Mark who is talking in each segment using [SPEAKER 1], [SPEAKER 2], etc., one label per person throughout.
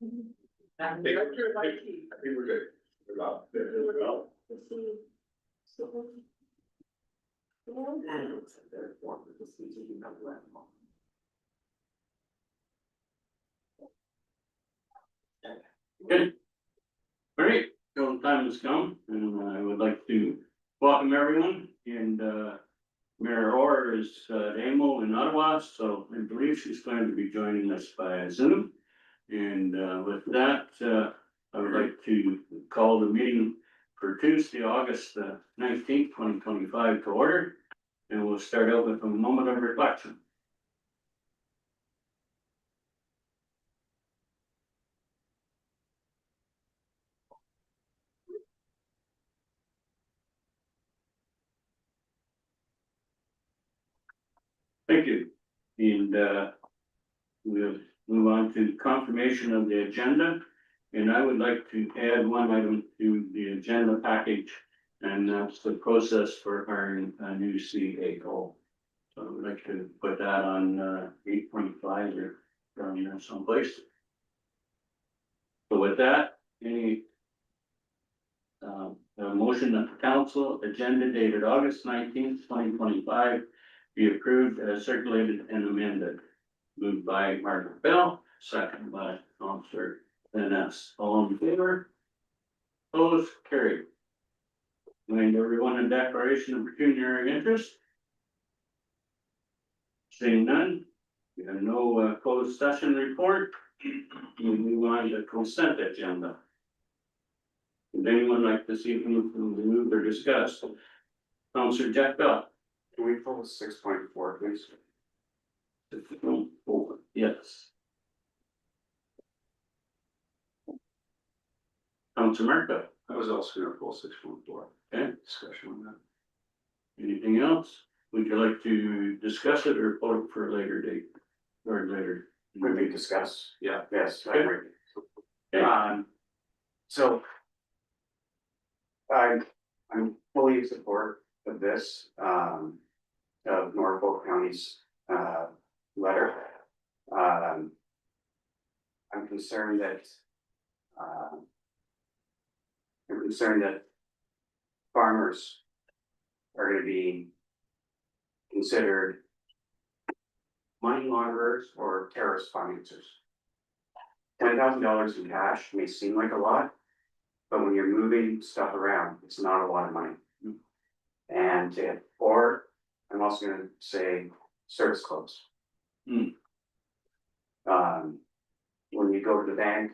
[SPEAKER 1] I think we're good.
[SPEAKER 2] Good. All right, so time has come, and I would like to welcome everyone, and Mayor Orr is Amo in Ottawa, so I believe she's going to be joining us by Zoom. And with that, I would like to call the meeting for Tuesday, August 19th, 2025 to order. And we'll start out with a moment of reflection. Thank you. And we'll move on to confirmation of the agenda. And I would like to add one item to the agenda package, and that's the process for hiring a new CAO. So I would like to put that on 8.5 or down there someplace. So with that, any a motion that the council agenda dated August 19th, 2025 be approved as circulated and amended. Moved by Margaret Bell, second by Councillor Vaness. All in favor? Opposed? Carried. Mind everyone a declaration of pecuniary interest? Seeing none, we have no closed session report. We move on to consent agenda. Would anyone like to see anything moved or discussed? Councillor Jack Bell.
[SPEAKER 1] Can we pull 6.4, please?
[SPEAKER 2] Yes. Councillor Marco.
[SPEAKER 1] I was also gonna pull 6.4.
[SPEAKER 2] Okay.
[SPEAKER 1] Discussion on that.
[SPEAKER 2] Anything else? Would you like to discuss it or pull it for a later date? Or later?
[SPEAKER 3] Could we discuss?
[SPEAKER 1] Yeah.
[SPEAKER 3] Yes, I
[SPEAKER 2] Okay.
[SPEAKER 3] agree.
[SPEAKER 2] Okay.
[SPEAKER 3] So. I'm fully in support of this, of Norfolk County's, letter. I'm concerned that, farmers are gonna be considered money launderers or terrorist financiers. $10,000 in cash may seem like a lot, but when you're moving stuff around, it's not a lot of money. And or I'm also gonna say service clubs.
[SPEAKER 2] Hmm.
[SPEAKER 3] When you go to the bank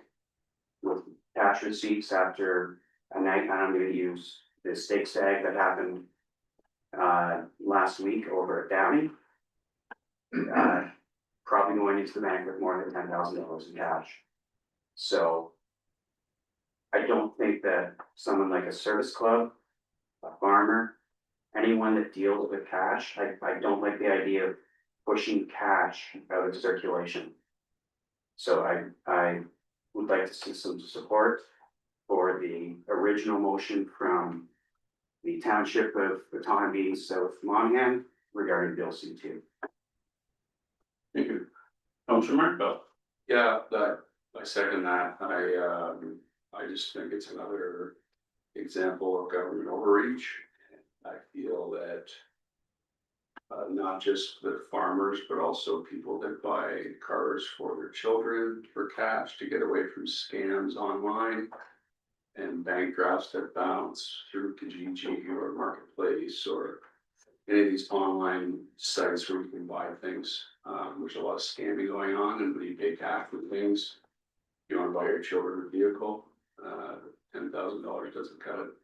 [SPEAKER 3] with cash receipts after a night, and I'm gonna use the steak stag that happened last week over at Downey. Probably going into the bank with more than $10,000 in cash. So I don't think that someone like a service club, a farmer, anyone that deals with cash, I don't like the idea of pushing cash out of circulation. So I would like to see some support for the original motion from the Township of Autonomy South Monaghan regarding Bill C2.
[SPEAKER 2] Thank you. Councillor Marco.
[SPEAKER 1] Yeah, I second that. I just think it's another example of government overreach. I feel that not just the farmers, but also people that buy cars for their children for cash to get away from scams online and bank drafts that bounce through Kijiji or Marketplace or any of these online sites where you can buy things. There's a lot of scamming going on, and when you pay cash for things, you want to buy your children a vehicle, $10,000 doesn't cut it.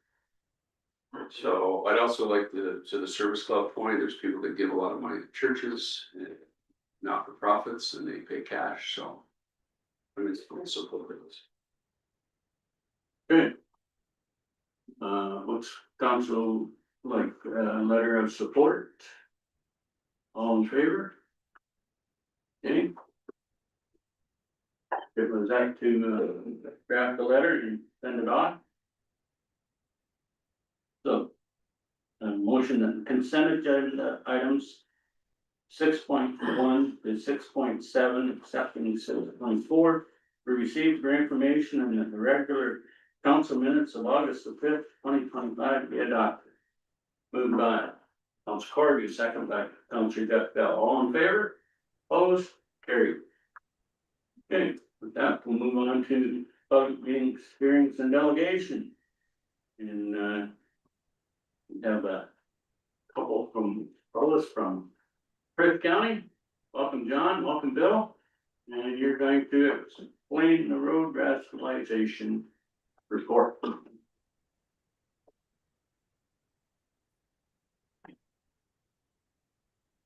[SPEAKER 1] So I'd also like to the service club point, there's people that give a lot of money to churches, not for profits, and they pay cash, so I mean, it's also political.
[SPEAKER 2] Okay. What's council like, letter of support? All in favor? Okay. It was that to draft the letter and send it off. So, motion and consent agenda items 6.1 to 6.7, accepting 6.4 were received for information and that the regular council minutes of August the 5th, 2025 be adopted. Moved by Council Corby, second by Council Jeff Bell. All in favor? Opposed? Carried. Okay, with that, we'll move on to public meeting experience and delegation. And we have a couple from Perth County. Welcome, John. Welcome, Bill. And you're going to explain the road rationalization report.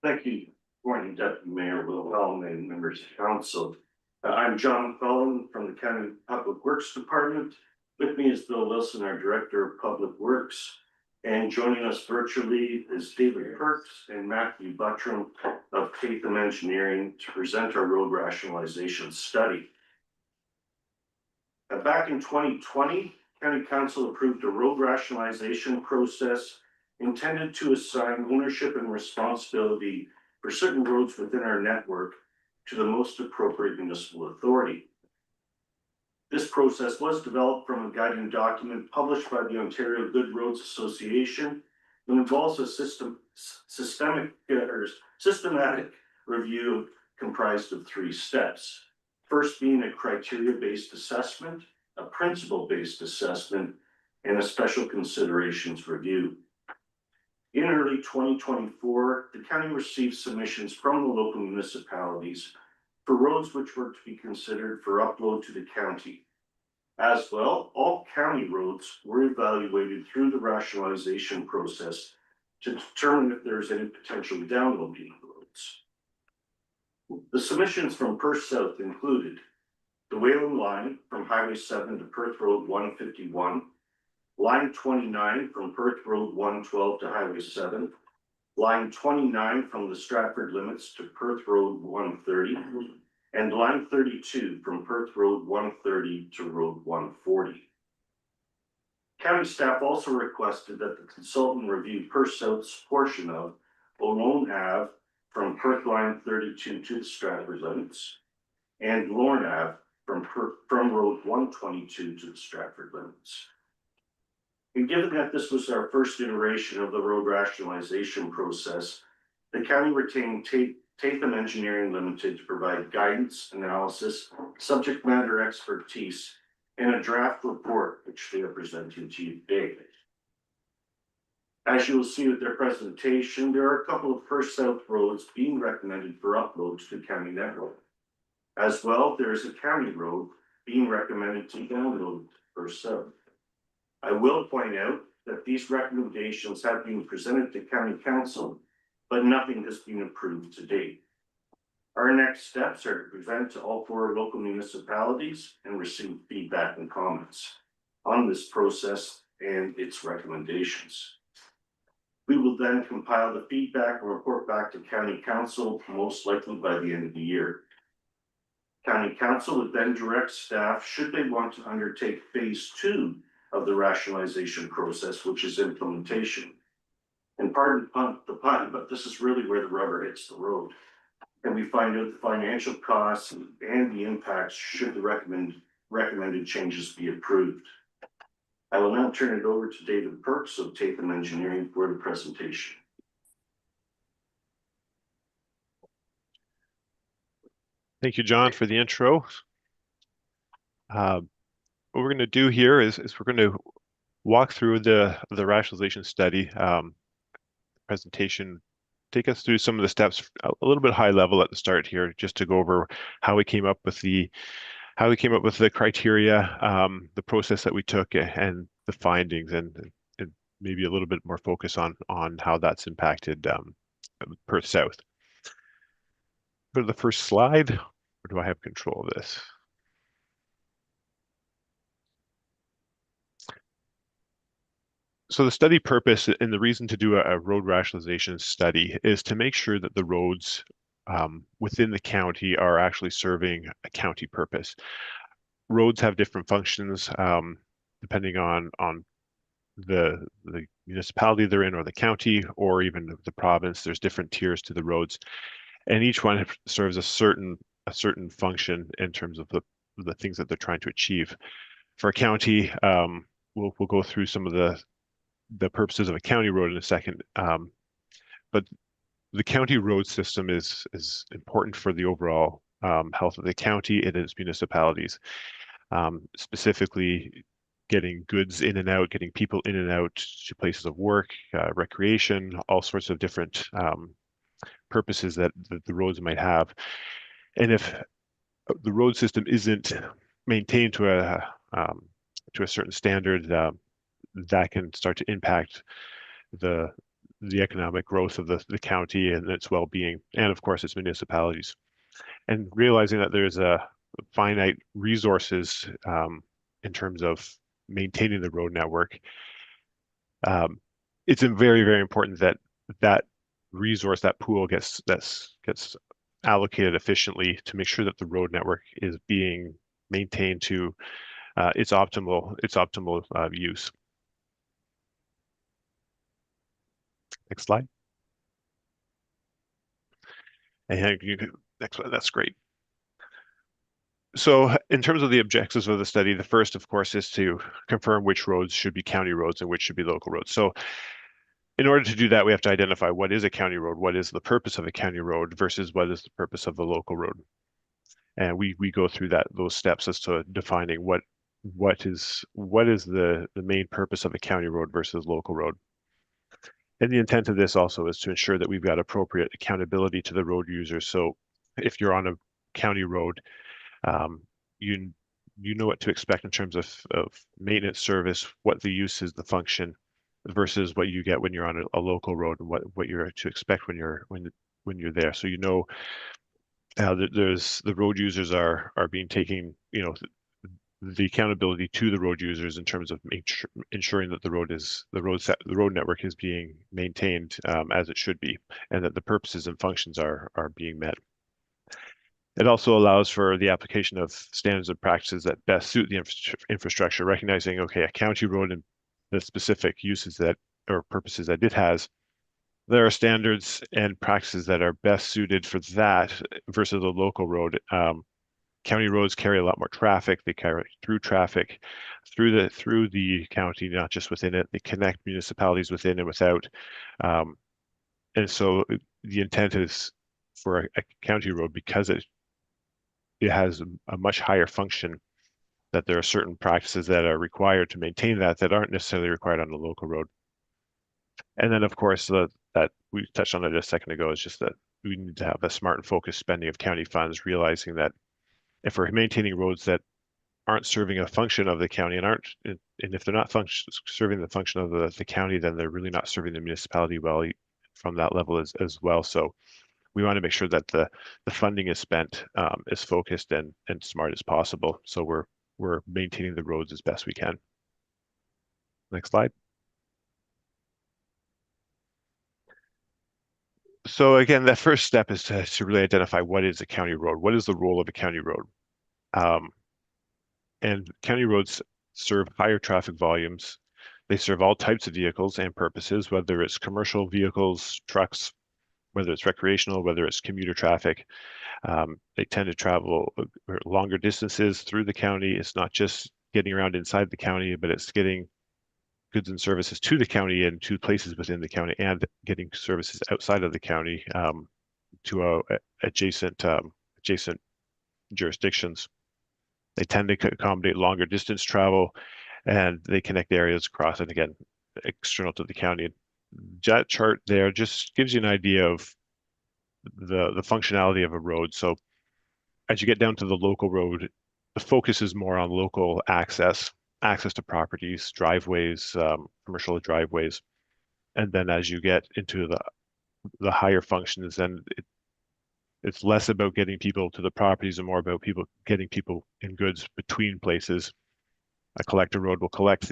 [SPEAKER 4] Thank you. Morning, Deputy Mayor Will Wellman and members of council. I'm John Cullen from the County Public Works Department. With me is Bill Wilson, our Director of Public Works. And joining us virtually is David Perks and Matthew Buttram of Tatham Engineering to present our road rationalization study. Back in 2020, County Council approved a road rationalization process intended to assign ownership and responsibility for certain roads within our network to the most appropriate municipal authority. This process was developed from a guiding document published by the Ontario Good Roads Association and involves a systematic review comprised of 3 steps. First being a criteria-based assessment, a principle-based assessment, and a special considerations review. In early 2024, the county received submissions from the local municipalities for roads which were to be considered for upload to the county. As well, all county roads were evaluated through the rationalization process to determine if there is any potential downloading of roads. The submissions from Perth South included the Whalen line from Highway 7 to Perth Road 151, Line 29 from Perth Road 112 to Highway 7, Line 29 from the Stratford limits to Perth Road 130, and Line 32 from Perth Road 130 to Road 140. County staff also requested that the consultant review Perth South's portion of Olone Ave from Perth Line 32 to the Stratford limits, and Lorne Ave from Road 122 to the Stratford limits. And given that this was our first iteration of the road rationalization process, the county retained Tatham Engineering Limited to provide guidance, analysis, subject matter expertise, and a draft report which they are presenting to you today. As you will see with their presentation, there are a couple of Perth South roads being recommended for upload to the county network. As well, there is a county road being recommended to download Perth South. I will point out that these recommendations have been presented to County Council, but nothing has been approved to date. Our next steps are to present to all 4 local municipalities and receive feedback and comments on this process and its recommendations. We will then compile the feedback and report back to County Council, most likely by the end of the year. County Council would then direct staff, should they want to undertake phase 2 of the rationalization process, which is implementation. And pardon the pun, but this is really where the rubber hits the road. And we find out the financial costs and the impacts should the recommended changes be approved. I will now turn it over to David Perks of Tatham Engineering for the presentation.
[SPEAKER 5] Thank you, John, for the intro. What we're going to do here is we're going to walk through the rationalization study presentation, take us through some of the steps a little bit high level at the start here, just to go over how we came up with the criteria, the process that we took, and the findings, and maybe a little bit more focus on how that's impacted Perth South. Go to the first slide, or do I have control of this? So the study purpose and the reason to do a road rationalization study is to make sure that the roads within the county are actually serving a county purpose. Roads have different functions depending on the municipality they're in, or the county, or even the province. There's different tiers to the roads, and each one serves a certain function in terms of the the things that they're trying to achieve. For a county, we'll go through some of the purposes of a county road in a second. But the county road system is important for the overall health of the county and its municipalities. Specifically, getting goods in and out, getting people in and out to places of work, recreation, all sorts of different purposes that the roads might have. And if the road system isn't maintained to a certain standard, that can start to impact the economic growth of the county and its well-being, and of course its municipalities. And realizing that there's a finite resources in terms of maintaining the road network, it's very, very important that that resource, that pool gets allocated efficiently to make sure that the road network is being maintained to its optimal use. Next slide. And next one, that's great. So in terms of the objectives of the study, the first, of course, is to confirm which roads should be county roads and which should be local roads. So in order to do that, we have to identify what is a county road, what is the purpose of a county road versus what is the purpose of the local road. And we go through those steps as to defining what is the main purpose of a county road versus local road. And the intent of this also is to ensure that we've got appropriate accountability to the road users. So if you're on a county road, you know what to expect in terms of maintenance service, what the use is, the function, versus what you get when you're on a local road, and what you're to expect when you're there. So you know there's the road users are being taken, the accountability to the road users in terms of ensuring that the road network is being maintained as it should be, and that the purposes and functions are being met. It also allows for the application of standards and practices that best suit the infrastructure, recognizing, okay, a county road and the specific uses or purposes that it has, there are standards and practices that are best suited for that versus a local road. County roads carry a lot more traffic. They carry through traffic through the county, not just within it. They connect municipalities within and without. And so the intent is for a county road, because it has a much higher function, that there are certain practices that are required to maintain that aren't necessarily required on a local road. And then, of course, that we touched on it a second ago, is just that we need to have a smart and focused spending of county funds, realizing that if we're maintaining roads that aren't serving a function of the county and if they're not serving the function of the county, then they're really not serving the municipality well from that level as well. So we want to make sure that the funding is spent as focused and smart as possible. So we're maintaining the roads as best we can. Next slide. So again, the first step is to really identify what is a county road. What is the role of a county road? And county roads serve higher traffic volumes. They serve all types of vehicles and purposes, whether it's commercial vehicles, trucks, whether it's recreational, whether it's commuter traffic. They tend to travel longer distances through the county. It's not just getting around inside the county, but it's getting goods and services to the county and to places within the county, and getting services outside of the county to adjacent jurisdictions. They tend to accommodate longer distance travel, and they connect areas across, and again, external to the county. That chart there just gives you an idea of the functionality of a road. So as you get down to the local road, the focus is more on local access to properties, driveways, commercial driveways. And then as you get into the higher functions, then it's less about getting people to the properties and more about getting people and goods between places. A collector road will collect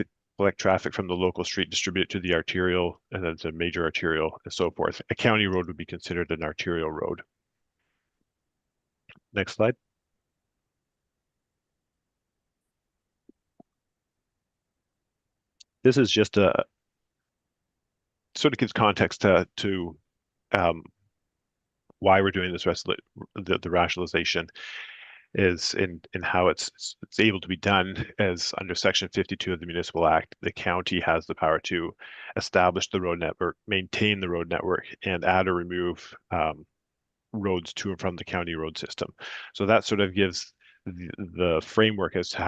[SPEAKER 5] traffic from the local street, distribute it to the arterial, and then to major arterial, and so forth. A county road would be considered an arterial road. Next slide. This is just sort of gives context to why we're doing this the rationalization. is in how it's able to be done. As under Section 52 of the Municipal Act, the county has the power to establish the road network, maintain the road network, and add or remove roads to and from the county road system. So that sort of gives the framework as to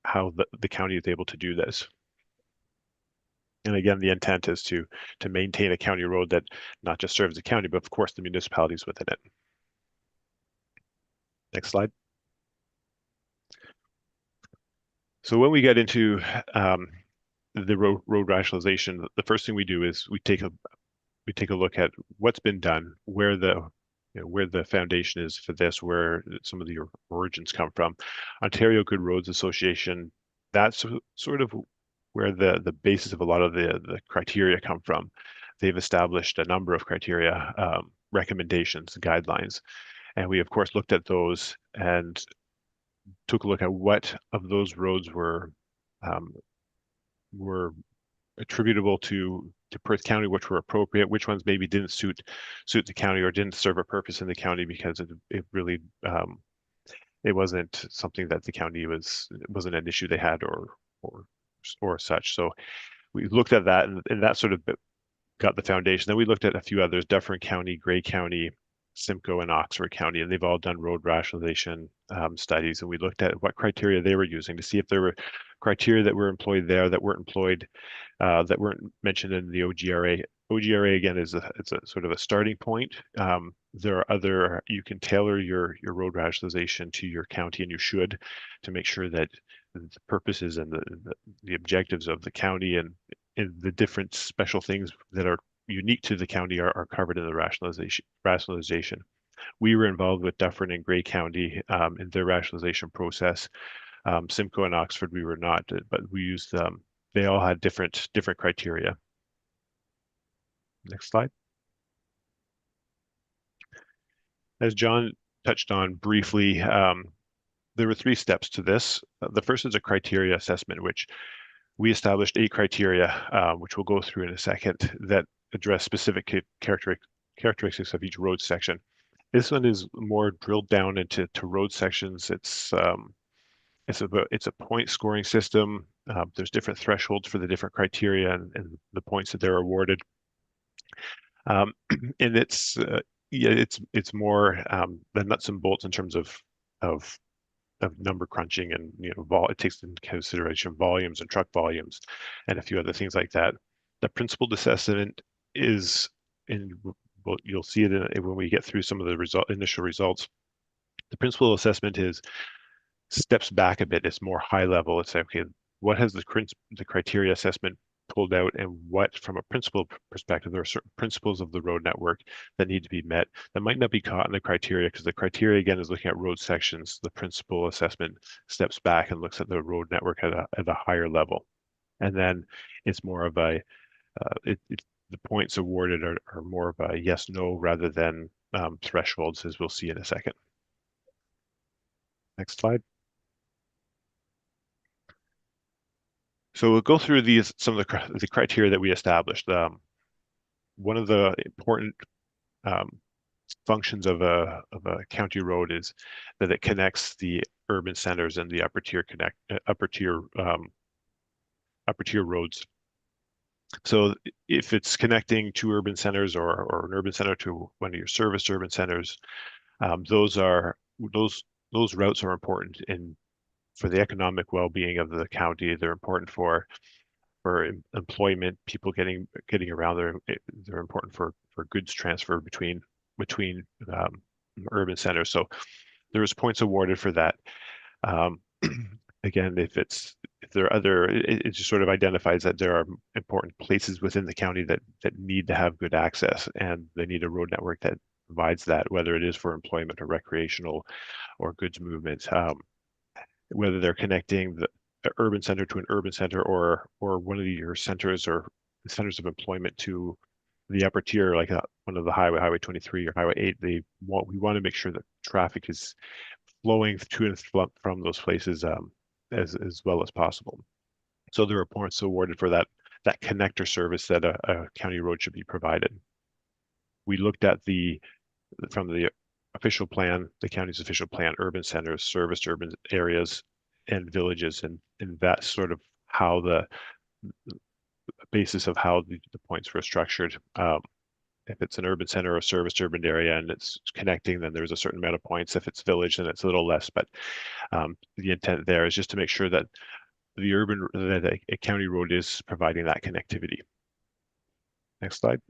[SPEAKER 5] how the county is able to do this. And again, the intent is to maintain a county road that not just serves the county, but of course the municipalities within it. Next slide. So when we get into the road rationalization, the first thing we do is we take a look at what's been done, where the foundation is for this, where some of the origins come from. Ontario Good Roads Association, that's sort of where the basis of a lot of the criteria come from. They've established a number of criteria, recommendations, guidelines, and we of course looked at those and took a look at what of those roads were attributable to Perth County, which were appropriate, which ones maybe didn't suit the county or didn't serve a purpose in the county because it really it wasn't something that the county wasn't an issue they had or such. So we looked at that, and that sort of got the foundation. Then we looked at a few others: Dufferin County, Grey County, Simcoe, and Oxford County, and they've all done road rationalization studies. And we looked at what criteria they were using to see if there were criteria that were employed there that weren't employed, that weren't mentioned in the OGRA. OGRA again it's a sort of a starting point. There are other, you can tailor your road rationalization to your county, and you should, to make sure that the purposes and the objectives of the county and the different special things that are unique to the county are covered in the rationalization. We were involved with Dufferin and Grey County in their rationalization process. Simcoe and Oxford we were not, but we used they all had different criteria. Next slide. As John touched on briefly, there were 3 steps to this. The first is a criteria assessment, which we established 8 criteria, which we'll go through in a second, that address specific characteristics of each road section. This one is more drilled down into road sections. It's a point scoring system. There's different thresholds for the different criteria and the points that they're awarded. And it's more the nuts and bolts in terms of number crunching, and it takes into consideration volumes and truck volumes and a few other things like that. The principled assessment is you'll see it when we get through some of the initial results. The principled assessment steps back a bit. It's more high level. It's okay, what has the criteria assessment pulled out, and what, from a principle perspective, there are certain principles of the road network that need to be met that might not be caught in the criteria, because the criteria again is looking at road sections. The principle assessment steps back and looks at the road network at a higher level, and then it's more of a the points awarded are more of a yes no rather than thresholds, as we'll see in a second. Next slide. So we'll go through some of the criteria that we established. One of the important functions of a county road is that it connects the urban centers and the upper tier roads. So if it's connecting 2 urban centers or an urban center to one of your serviced urban centers, those routes are important for the economic well-being of the county. They're important for employment, people getting around. They're important for goods transfer between urban centers. So there was points awarded for that. Again, if there are other, it just sort of identifies that there are important places within the county that need to have good access, and they need a road network that provides that, whether it is for employment or recreational or goods movement. Whether they're connecting the urban center to an urban center or one of your centers or centers of employment to the upper tier, like one of the highway 23 or highway 8, we want to make sure that traffic is flowing to and from those places as well as possible. So there are points awarded for that connector service that a county road should be provided. We looked at from the official plan, the county's official plan, urban centers, serviced urban areas and villages, and that's sort of how the basis of how the points were structured. If it's an urban center or serviced urban area and it's connecting, then there's a certain amount of points. If it's village, then it's a little less, but the intent there is just to make sure that that a county road is providing that connectivity. Next slide.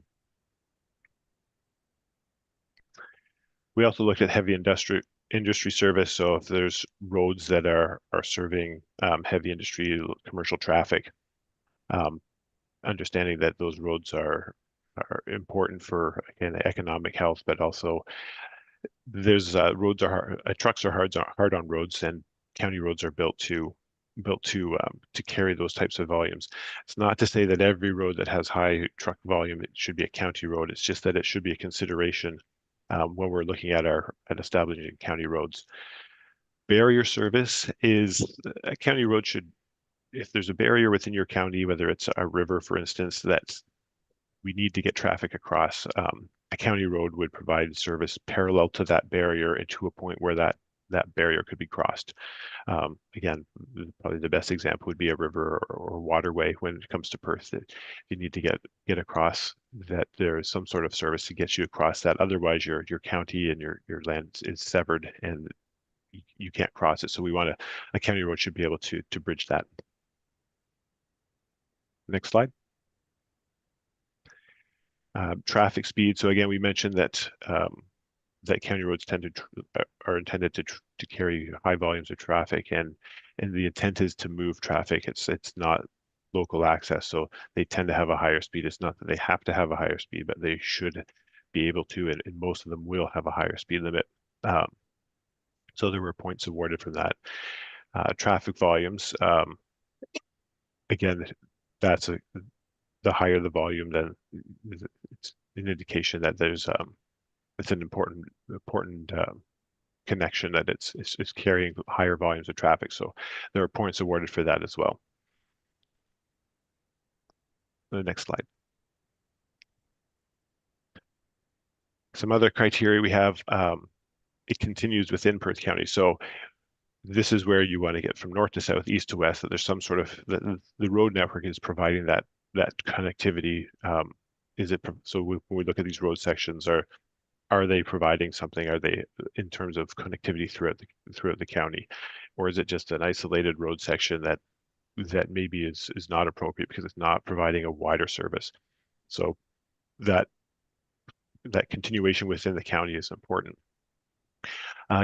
[SPEAKER 5] We also looked at heavy industry service. So if there's roads that are serving heavy industry, commercial traffic, understanding that those roads are important for, again, economic health, but also there's roads are hard, trucks are hard on roads, and county roads are built to carry those types of volumes. It's not to say that every road that has high truck volume, it should be a county road. It's just that it should be a consideration when we're looking at establishing county roads. Barrier service is a county road should, if there's a barrier within your county, whether it's a river, for instance, that we need to get traffic across, a county road would provide service parallel to that barrier and to a point where that barrier could be crossed. Again, probably the best example would be a river or waterway when it comes to Perth. That you need to get across, that there is some sort of service to get you across that. Otherwise, your county and your land is severed and you can't cross it. So we want a county road should be able to bridge that. Next slide. Traffic speed. So again, we mentioned that that county roads are intended to carry high volumes of traffic, and the intent is to move traffic. It's not local access, so they tend to have a higher speed. It's not that they have to have a higher speed, but they should be able to, and most of them will have a higher speed limit. So there were points awarded for that. Traffic volumes. Again, that's the higher the volume, then it's an indication that there's it's an important connection, that it's carrying higher volumes of traffic. So there are points awarded for that as well. The next slide. Some other criteria we have, it continues within Perth County. So this is where you want to get from north to south, east to west, that there's some sort of, the road network is providing that connectivity. So when we look at these road sections, are they providing something? Are they, in terms of connectivity throughout the county, or is it just an isolated road section that maybe is not appropriate because it's not providing a wider service? So that continuation within the county is important.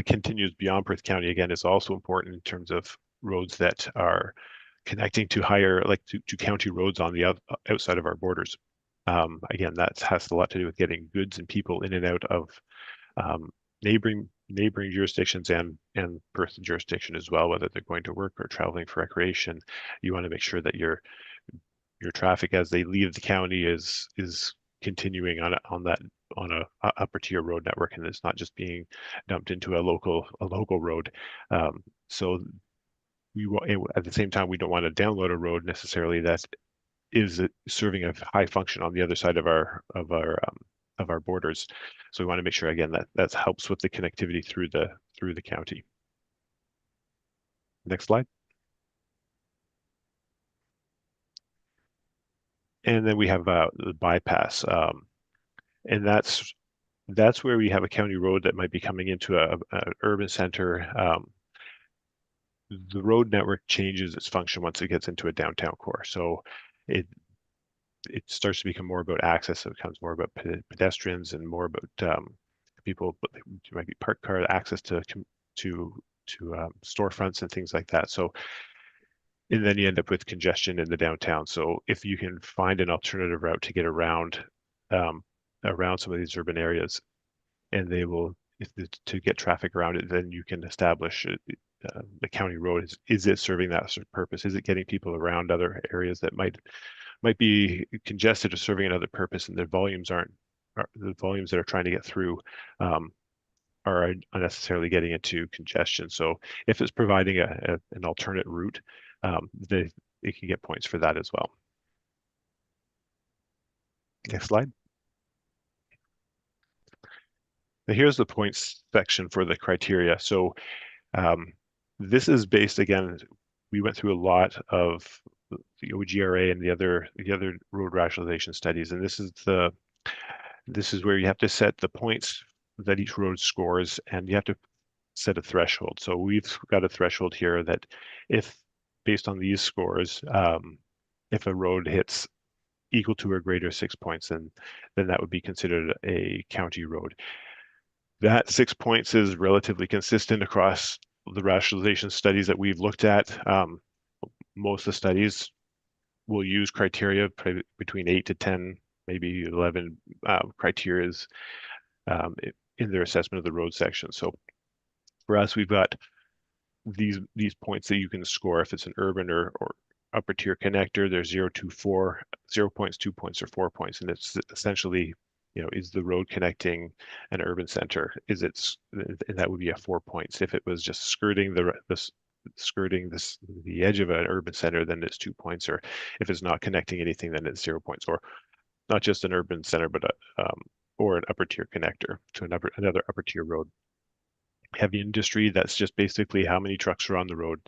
[SPEAKER 5] Continues beyond Perth County, again, is also important in terms of roads that are connecting to higher, like to county roads on the outside of our borders. Again, that has a lot to do with getting goods and people in and out of neighboring jurisdictions and Perth jurisdiction as well, whether they're going to work or traveling for recreation. You want to make sure that your traffic as they leave the county is continuing on a upper tier road network, and it's not just being dumped into a local road. So at the same time, we don't want to download a road necessarily that is serving a high function on the other side of our borders. So we want to make sure, again, that helps with the connectivity through the county. Next slide. And then we have the bypass, and that's where we have a county road that might be coming into an urban center. The road network changes its function once it gets into a downtown core. So it starts to become more about access. So it becomes more about pedestrians and more about people, who might be parked car access to storefronts and things like that. So, and then you end up with congestion in the downtown. So if you can find an alternative route to get around some of these urban areas, and to get traffic around it, then you can establish the county road. Is it serving that sort of purpose? Is it getting people around other areas that might be congested or serving another purpose, and the volumes that are trying to get through are unnecessarily getting into congestion. So if it's providing an alternate route, they can get points for that as well. Next slide. Now here's the points section for the criteria. So this is based, again, we went through a lot of the OGRA and the other road rationalization studies, and this is where you have to set the points that each road scores, and you have to set a threshold. So we've got a threshold here that if based on these scores, if a road hits equal to or greater 6 points, then that would be considered a county road. That 6 points is relatively consistent across the rationalization studies that we've looked at. Most of the studies will use criteria between 8 to 10, maybe 11 criterias in their assessment of the road section. So for us, we've got these points that you can score if it's an urban or upper tier connector. There's 0 to 4, 0 points, 2 points, or 4 points, and it's essentially, is the road connecting an urban center? And that would be a 4 points. If it was just skirting the edge of an urban center, then it's 2 points. Or if it's not connecting anything, then it's 0 points. Or not just an urban center, but or an upper tier connector to another upper tier road. Heavy industry, that's just basically how many trucks are on the road.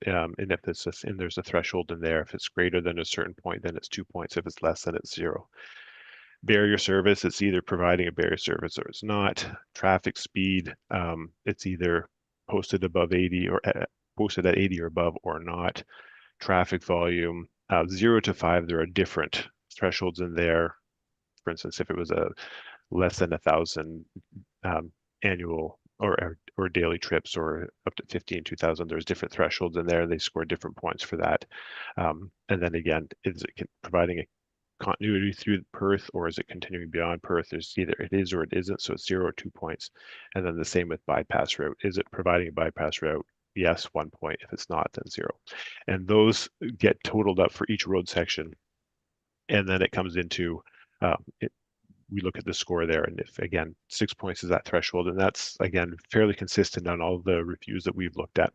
[SPEAKER 5] And if there's a threshold in there. If it's greater than a certain point, then it's 2 points. If it's less, then it's 0. Barrier service, it's either providing a barrier service or it's not. Traffic speed, it's either posted above 80 or posted at 80 or above or not. Traffic volume, 0 to 5, there are different thresholds in there. For instance, if it was a less than 1,000 annual or daily trips, or up to 2,000, there's different thresholds in there. They score different points for that. And then again, is it providing a continuity through Perth, or is it continuing beyond Perth? There's either it is or it isn't, so it's 0 or 2 points. And then the same with bypass route. Is it providing a bypass route? Yes, 1 point. If it's not, then 0. And those get totaled up for each road section. And then it comes into we look at the score there, and if again 6 points is that threshold, and that's again fairly consistent on all the reviews that we've looked at.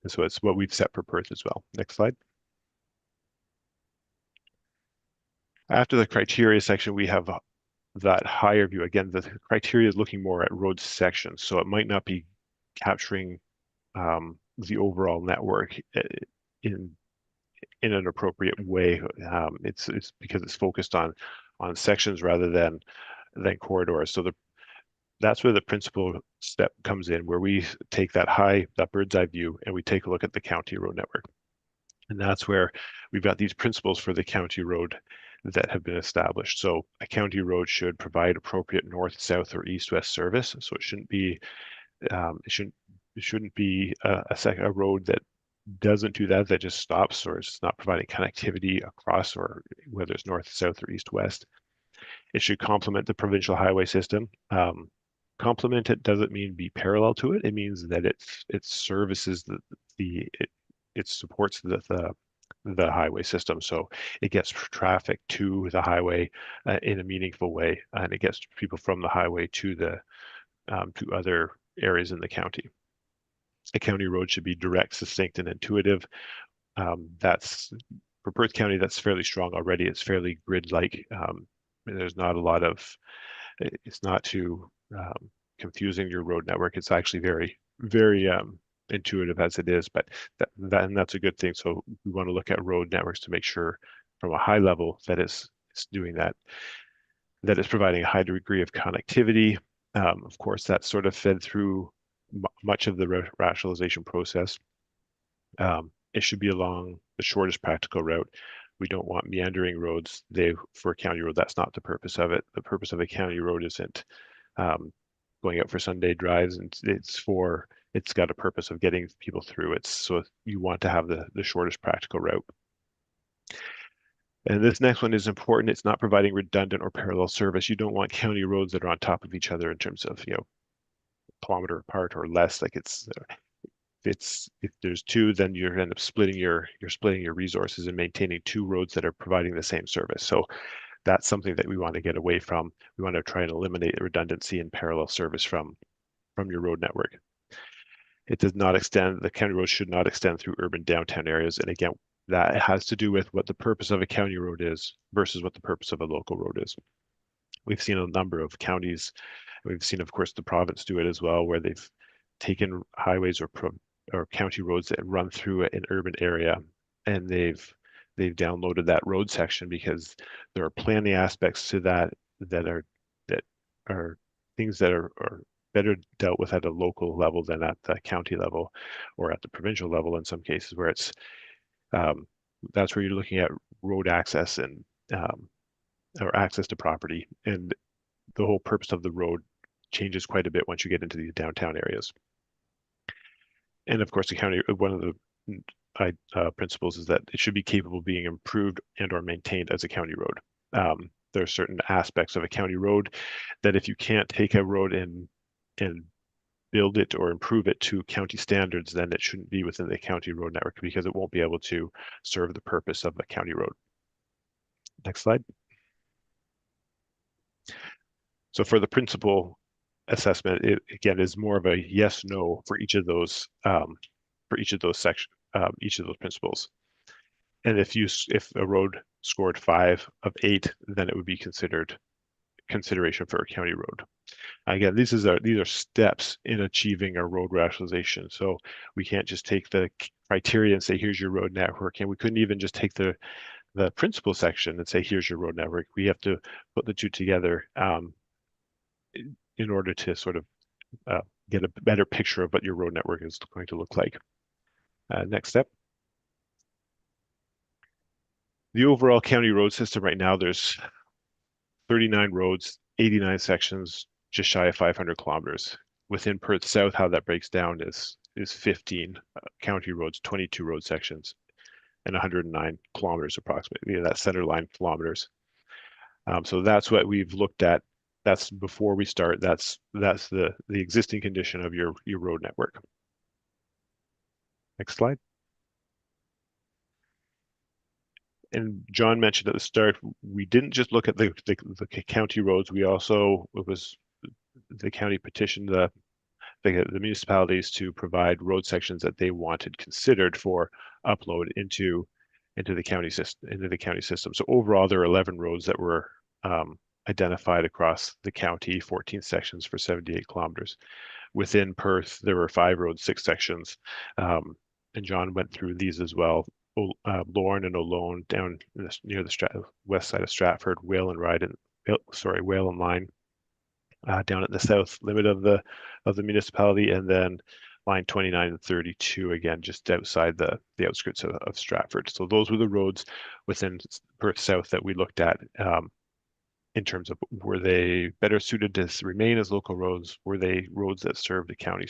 [SPEAKER 5] And so it's what we've set for Perth as well. Next slide. After the criteria section, we have that higher view. Again, the criteria is looking more at road sections, so it might not be capturing the overall network in an appropriate way. It's because it's focused on sections rather than corridors. So that's where the principal step comes in, where we take that bird's eye view and we take a look at the county road network. And that's where we've got these principles for the county road that have been established. So a county road should provide appropriate north, south, or east-west service. So it shouldn't be a road that doesn't do that, that just stops, or it's not providing connectivity across, or whether it's north, south, or east, west. It should complement the provincial highway system. Complement it doesn't mean be parallel to it. It means that it services it supports the highway system. So it gets traffic to the highway in a meaningful way, and it gets people from the highway to to other areas in the county. A county road should be direct, succinct, and intuitive. That's for Perth County, that's fairly strong already. It's fairly grid-like. There's not a lot of, it's not too confusing your road network. It's actually very, very intuitive as it is, but that's a good thing. So we want to look at road networks to make sure from a high level that it's doing that it's providing a high degree of connectivity. Of course, that's sort of fed through much of the rationalization process. It should be along the shortest practical route. We don't want meandering roads. For a county road, that's not the purpose of it. The purpose of a county road isn't going out for Sunday drives, and it's got a purpose of getting people through. So you want to have the shortest practical route. And this next one is important. It's not providing redundant or parallel service. You don't want county roads that are on top of each other in terms of, kilometer apart or less. Like if there's two, then you end up splitting your resources and maintaining two roads that are providing the same service. So that's something that we want to get away from. We want to try and eliminate redundancy and parallel service from your road network. It does not extend, the county road should not extend through urban downtown areas. And again, that has to do with what the purpose of a county road is versus what the purpose of a local road is. we've seen a number of counties. We've seen, of course, the province do it as well, where they've taken highways or county roads that run through an urban area, and they've downloaded that road section because there are planning aspects to that that are things that are better dealt with at a local level than at the county level or at the provincial level in some cases, where it's that's where you're looking at road access and or access to property, and the whole purpose of the road changes quite a bit once you get into these downtown areas. And of course, the county, one of the principles is that it should be capable of being improved and or maintained as a county road. There are certain aspects of a county road that if you can't take a road and build it or improve it to county standards, then it shouldn't be within the county road network because it won't be able to serve the purpose of a county road. Next slide. So for the principal assessment, it again is more of a yes, no for each of those sections, each of those principles. And if a road scored 5 of 8, then it would be consideration for a county road. Again, these are steps in achieving a road rationalization. So we can't just take the criteria and say, here's your road network. And we couldn't even just take the principal section and say, here's your road network. We have to put the two together in order to sort of get a better picture of what your road network is going to look like. Next step. The overall county road system right now, there's 39 roads, 89 sections, just shy of 500 kilometers. Within Perth South, how that breaks down is 15 county roads, 22 road sections, and 109 kilometers approximately. That center line kilometers. So that's what we've looked at. That's before we start. That's the existing condition of your road network. Next slide. And John mentioned at the start, we didn't just look at the county roads. We also, the county petitioned the municipalities to provide road sections that they wanted considered for upload into the county system. So overall, there are 11 roads that were identified across the county, 14 sections for 78 kilometers. Within Perth, there were 5 roads, 6 sections, and John went through these as well. Lorne and Olone down near the west side of Stratford, Whale and Line down at the south limit of the municipality, and then line 29 and 32 again just outside the outskirts of Stratford. So those were the roads within Perth South that we looked at in terms of, were they better suited to remain as local roads? Were they roads that serve the county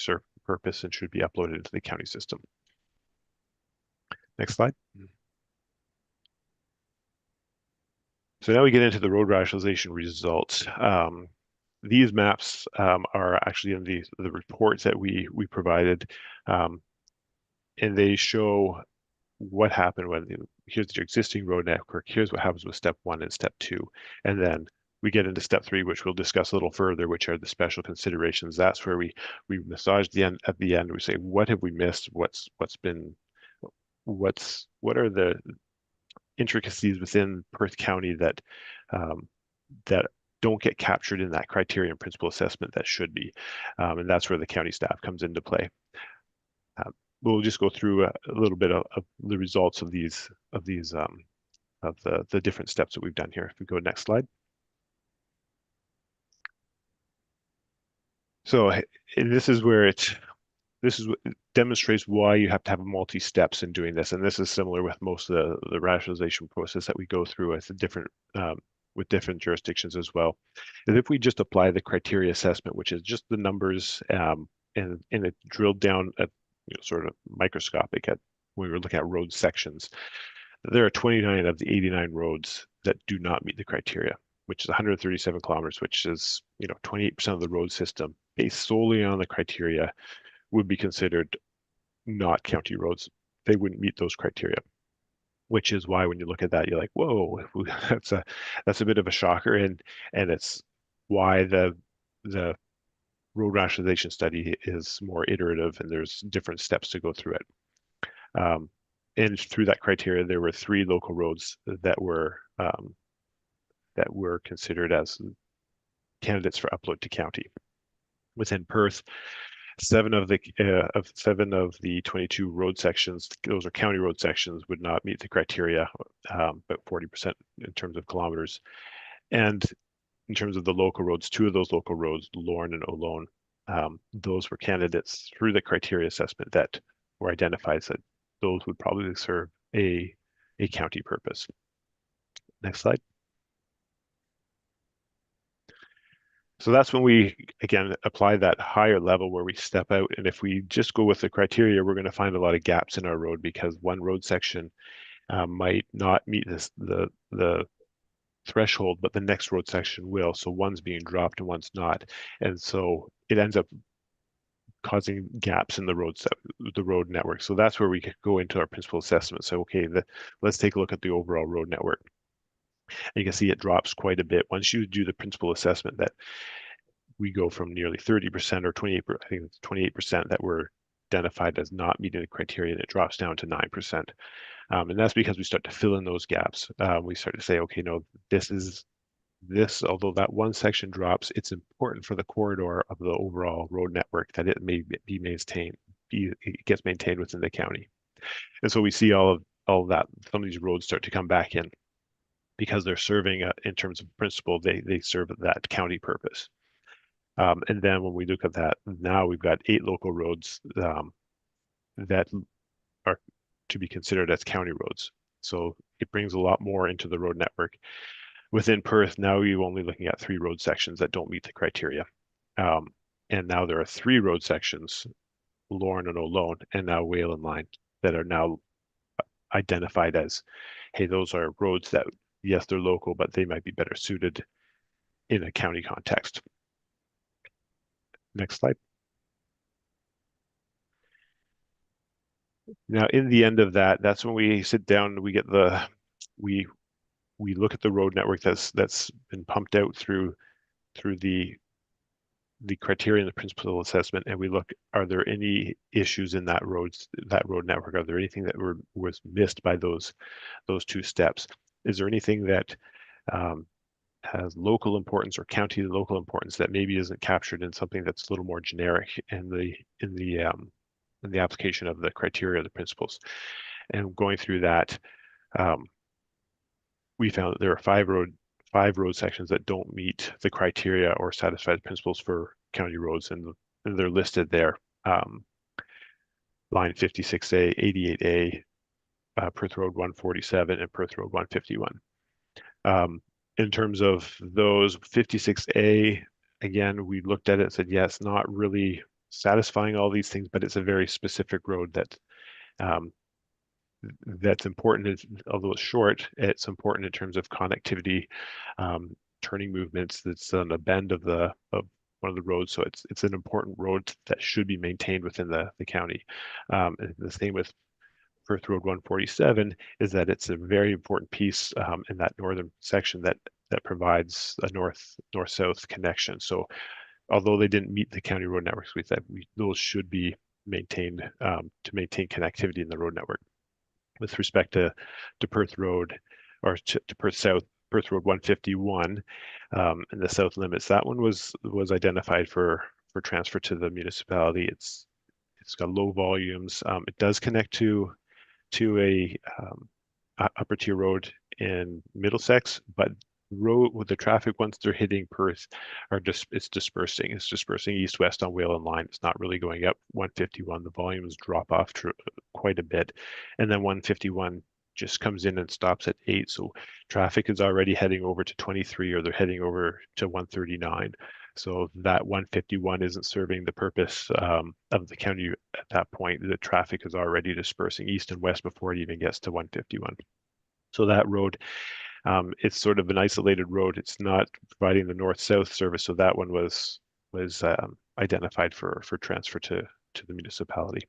[SPEAKER 5] purpose and should be uploaded into the county system? Next slide. So now we get into the road rationalization results. These maps are actually in the reports that we provided, and they show what happened when here's your existing road network. Here's what happens with step 1 and step 2, and then we get into step 3, which we'll discuss a little further, which are the special considerations. That's where we massage at the end. We say, what have we missed? What are the intricacies within Perth County that don't get captured in that criterion principal assessment that should be, and that's where the county staff comes into play. We'll just go through a little bit of the results of the different steps that we've done here. If we go next slide. So, and this is where this what demonstrates why you have to have multi-steps in doing this. And this is similar with most of the rationalization process that we go through with different jurisdictions as well. And if we just apply the criteria assessment, which is just the numbers, and it drilled down at sort of microscopic at when we were looking at road sections, there are 29 of the 89 roads that do not meet the criteria, which is 137 kilometers, which is 28% of the road system based solely on the criteria would be considered not county roads. They wouldn't meet those criteria, which is why when you look at that, you're like, whoa, that's a bit of a shocker, and it's why the road rationalization study is more iterative, and there's different steps to go through it. And through that criteria, there were 3 local roads that were considered as candidates for upload to county. Within Perth, seven of the 22 road sections, those are county road sections, would not meet the criteria, about 40% in terms of kilometers. And in terms of the local roads, two of those local roads, Lorne and Olone, those were candidates through the criteria assessment that were identified that those would probably serve a county purpose. Next slide. So that's when we, again, apply that higher level where we step out. And if we just go with the criteria, we're going to find a lot of gaps in our road because one road section might not meet the threshold, but the next road section will. So one's being dropped and one's not. And so it ends up causing gaps in the road network. So that's where we could go into our principal assessment. So, okay, let's take a look at the overall road network. And you can see it drops quite a bit. Once you do the principal assessment, that we go from nearly 30% or 28%, I think it's 28% that were identified as not meeting the criteria, and it drops down to 9%. And that's because we start to fill in those gaps. We start to say, okay, no, although that one section drops, it's important for the corridor of the overall road network that it may be maintained, it gets maintained within the county. And so we see all of that, some of these roads start to come back in because they're serving, in terms of principle, they serve that county purpose. And then when we look at that, now we've got 8 local roads that are to be considered as county roads. So it brings a lot more into the road network. Within Perth, now you're only looking at 3 road sections that don't meet the criteria. And now there are 3 road sections, Lorne and Olone, and now Whale and Line, that are now identified as, hey, those are roads that, yes, they're local, but they might be better suited in a county context. Next slide. Now, in the end of that, that's when we sit down, we get we look at the road network that's been pumped out through the criteria and the principal assessment, and we look, are there any issues in that road network? Are there anything that was missed by those 2 steps? Is there anything that has local importance or county local importance that maybe isn't captured in something that's a little more generic in the application of the criteria, the principles? And going through that, we found that there are 5 road sections that don't meet the criteria or satisfy the principles for county roads, and they're listed there. Line 56A, 88A, Perth Road 147, and Perth Road 151. In terms of those, 56A, again, we looked at it and said, yes, not really satisfying all these things, but it's a very specific road that's important. Although it's short, it's important in terms of connectivity, turning movements. That's on a bend of one of the roads, so it's an important road that should be maintained within the county. And the same with Perth Road 147 is that it's a very important piece in that northern section that provides a north-south connection. So although they didn't meet the county road networks, those should be maintained to maintain connectivity in the road network. With respect to Perth Road, or to Perth South, Perth Road 151 and the south limits, that one was identified for transfer to the municipality. It's got low volumes. It does connect to a upper tier road in Middlesex, but road with the traffic, once they're hitting Perth, it's dispersing. It's dispersing east-west on Whale and Line. It's not really going up 151. The volumes drop off quite a bit, and then 151 just comes in and stops at 8. So traffic is already heading over to 23, or they're heading over to 139. So that 151 isn't serving the purpose of the county at that point. The traffic is already dispersing east and west before it even gets to 151. So that road, it's sort of an isolated road. It's not providing the north-south service. So that one was identified for transfer to the municipality.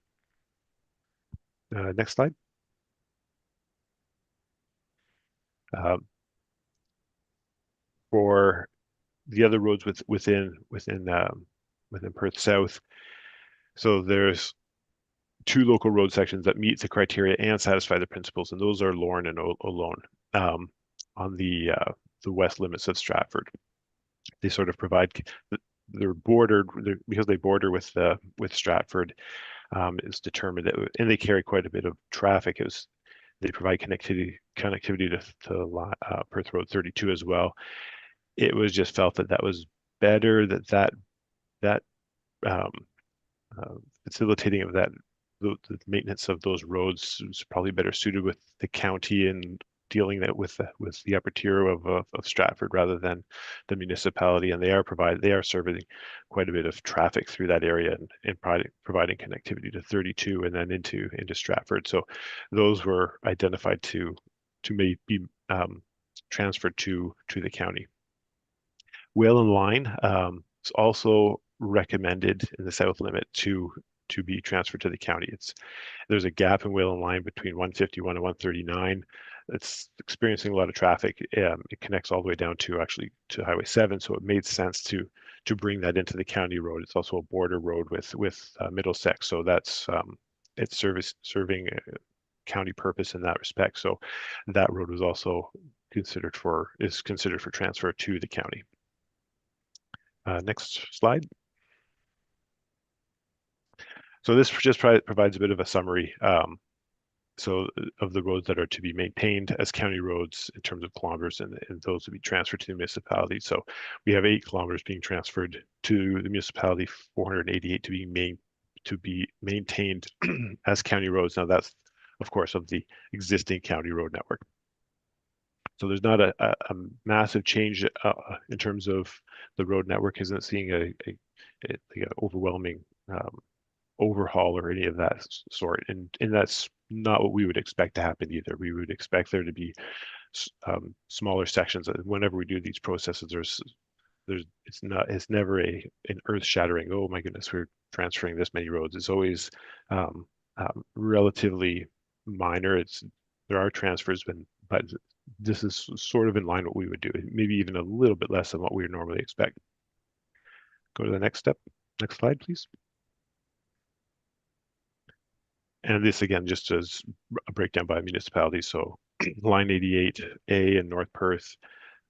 [SPEAKER 5] Next slide. For the other roads within Perth South, so there's 2 local road sections that meet the criteria and satisfy the principles, and those are Lorne and Olone on the west limits of Stratford. They sort of provide, they're bordered, because they border with Stratford, it's determined that, and they carry quite a bit of traffic. They provide connectivity to Perth Road 32 as well. It was just felt that was better, that um, facilitating of the maintenance of those roads is probably better suited with the county and dealing that with the upper tier of Stratford rather than the municipality. And they are serving quite a bit of traffic through that area and providing connectivity to 32 and then into Stratford. So those were identified to may be transferred to the county. Whalen Line is also recommended in the south limit to be transferred to the county. There's a gap in Whalen Line between 151 and 139. It's experiencing a lot of traffic. It connects all the way down to Highway 7, so it made sense to bring that into the county road. It's also a border road with Middlesex, so that's it's serving a county purpose in that respect. So that road was also considered for transfer to the county. Next slide. So this just provides a bit of a summary of the roads that are to be maintained as county roads in terms of kilometers, and those to be transferred to the municipality. So we have 8 kilometers being transferred to the municipality, 488 to be maintained as county roads. Now that's, of course, of the existing county road network. So there's not a massive change in terms of the road network isn't seeing an overwhelming overhaul or any of that sort, and that's not what we would expect to happen either. We would expect there to be smaller sections. Whenever we do these processes, it's never an earth-shattering, oh my goodness, we're transferring this many roads. It's always relatively minor. There are transfers, but this is sort of in line what we would do, maybe even a little bit less than what we would normally expect. Go to the next step. Next slide, please. And this again, just as a breakdown by municipality. So line 88A in North Perth,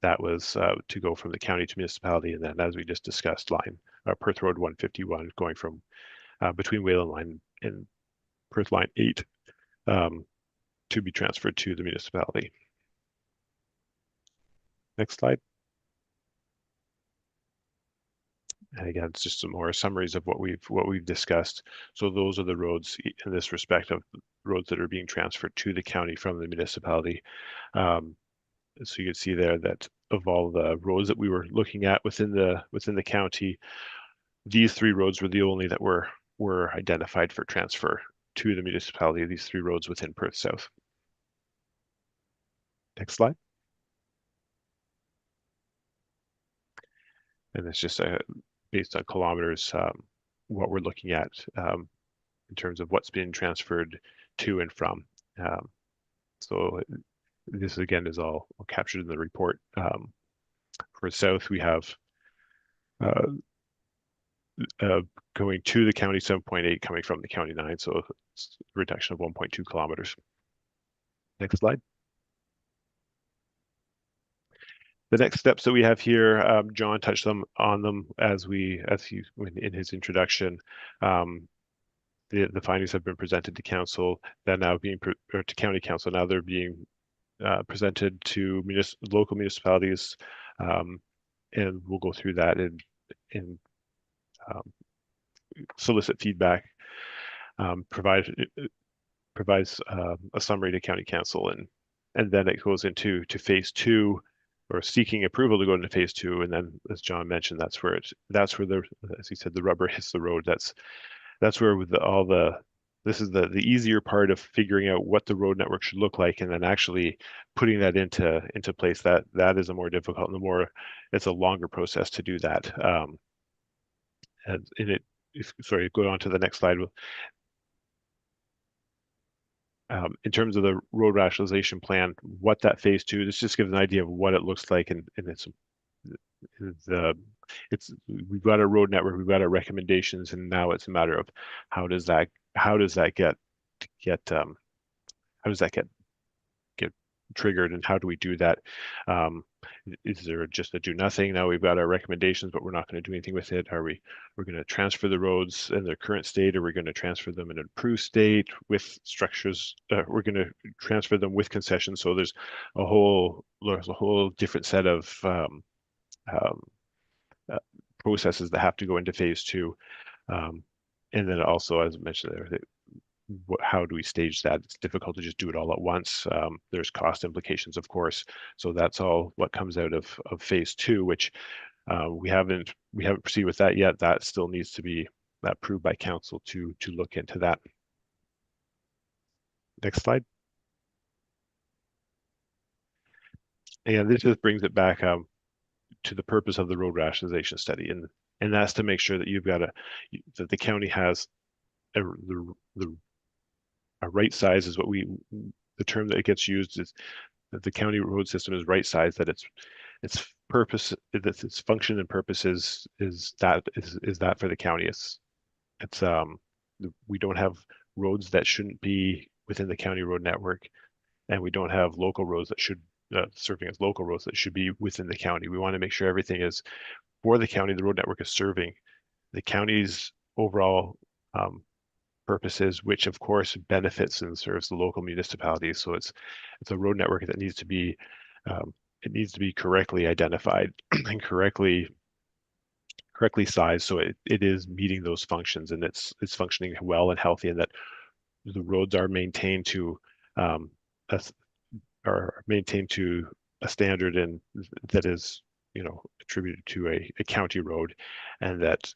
[SPEAKER 5] that was to go from the county to municipality. And then as we just discussed, Perth Road 151 going from between Whalen Line and Perth Line 8 to be transferred to the municipality. Next slide. And again, it's just some more summaries of what we've discussed. So those are the roads in this respect of roads that are being transferred to the county from the municipality. So you can see there that of all the roads that we were looking at within the county, these 3 roads were the only that were identified for transfer to the municipality. These 3 roads within Perth South. Next slide. And it's just based on kilometers, what we're looking at in terms of what's being transferred to and from. So this again is all captured in the report. For South, we have going to the county 7.8, coming from the county 9, so it's a reduction of 1.2 kilometers. Next slide. The next steps that we have here, John touched on them as he in his introduction. The findings have been presented to council. They're now being to county council. Now they're being presented to local municipalities, and we'll go through that and solicit feedback. Provides a summary to county council, and then it goes into phase 2. Or seeking approval to go into phase 2, and then, as John mentioned, that's where as he said, the rubber hits the road. That's where this is the easier part of figuring out what the road network should look like, and then actually putting that into place. That is a more difficult and it's a longer process to do that. Go on to the next slide. In terms of the road rationalization plan, what that phase 2, this just gives an idea of what it looks like, and we've got a road network, we've got our recommendations, and now it's a matter of how does that get triggered, and how do we do that? Is there just a do nothing? Now we've got our recommendations, but we're not going to do anything with it. We're going to transfer the roads in their current state, or we're going to transfer them in an improved state with structures? We're going to transfer them with concessions. So there's a whole different set of um, processes that have to go into phase two. And then also, as I mentioned there, how do we stage that? It's difficult to just do it all at once. There's cost implications, of course. So that's all what comes out of phase two, which we haven't proceeded with that yet. That still needs to be approved by council to look into that. Next slide. And this just brings it back to the purpose of the road rationalization study, and that's to make sure that that the county has the right size is the term that it gets used is that the county road system is right size, that its purpose, that its function and purpose is that for the county. It's we don't have roads that shouldn't be within the county road network, and we don't have local roads that should serving as local roads that should be within the county. We want to make sure everything is for the county. The road network is serving the county's overall purposes, which of course benefits and serves the local municipalities. So it's a road network that needs to be correctly identified and correctly sized, so it is meeting those functions, and it's functioning well and healthy, and that the roads are maintained to a standard and that is attributed to a county road, and that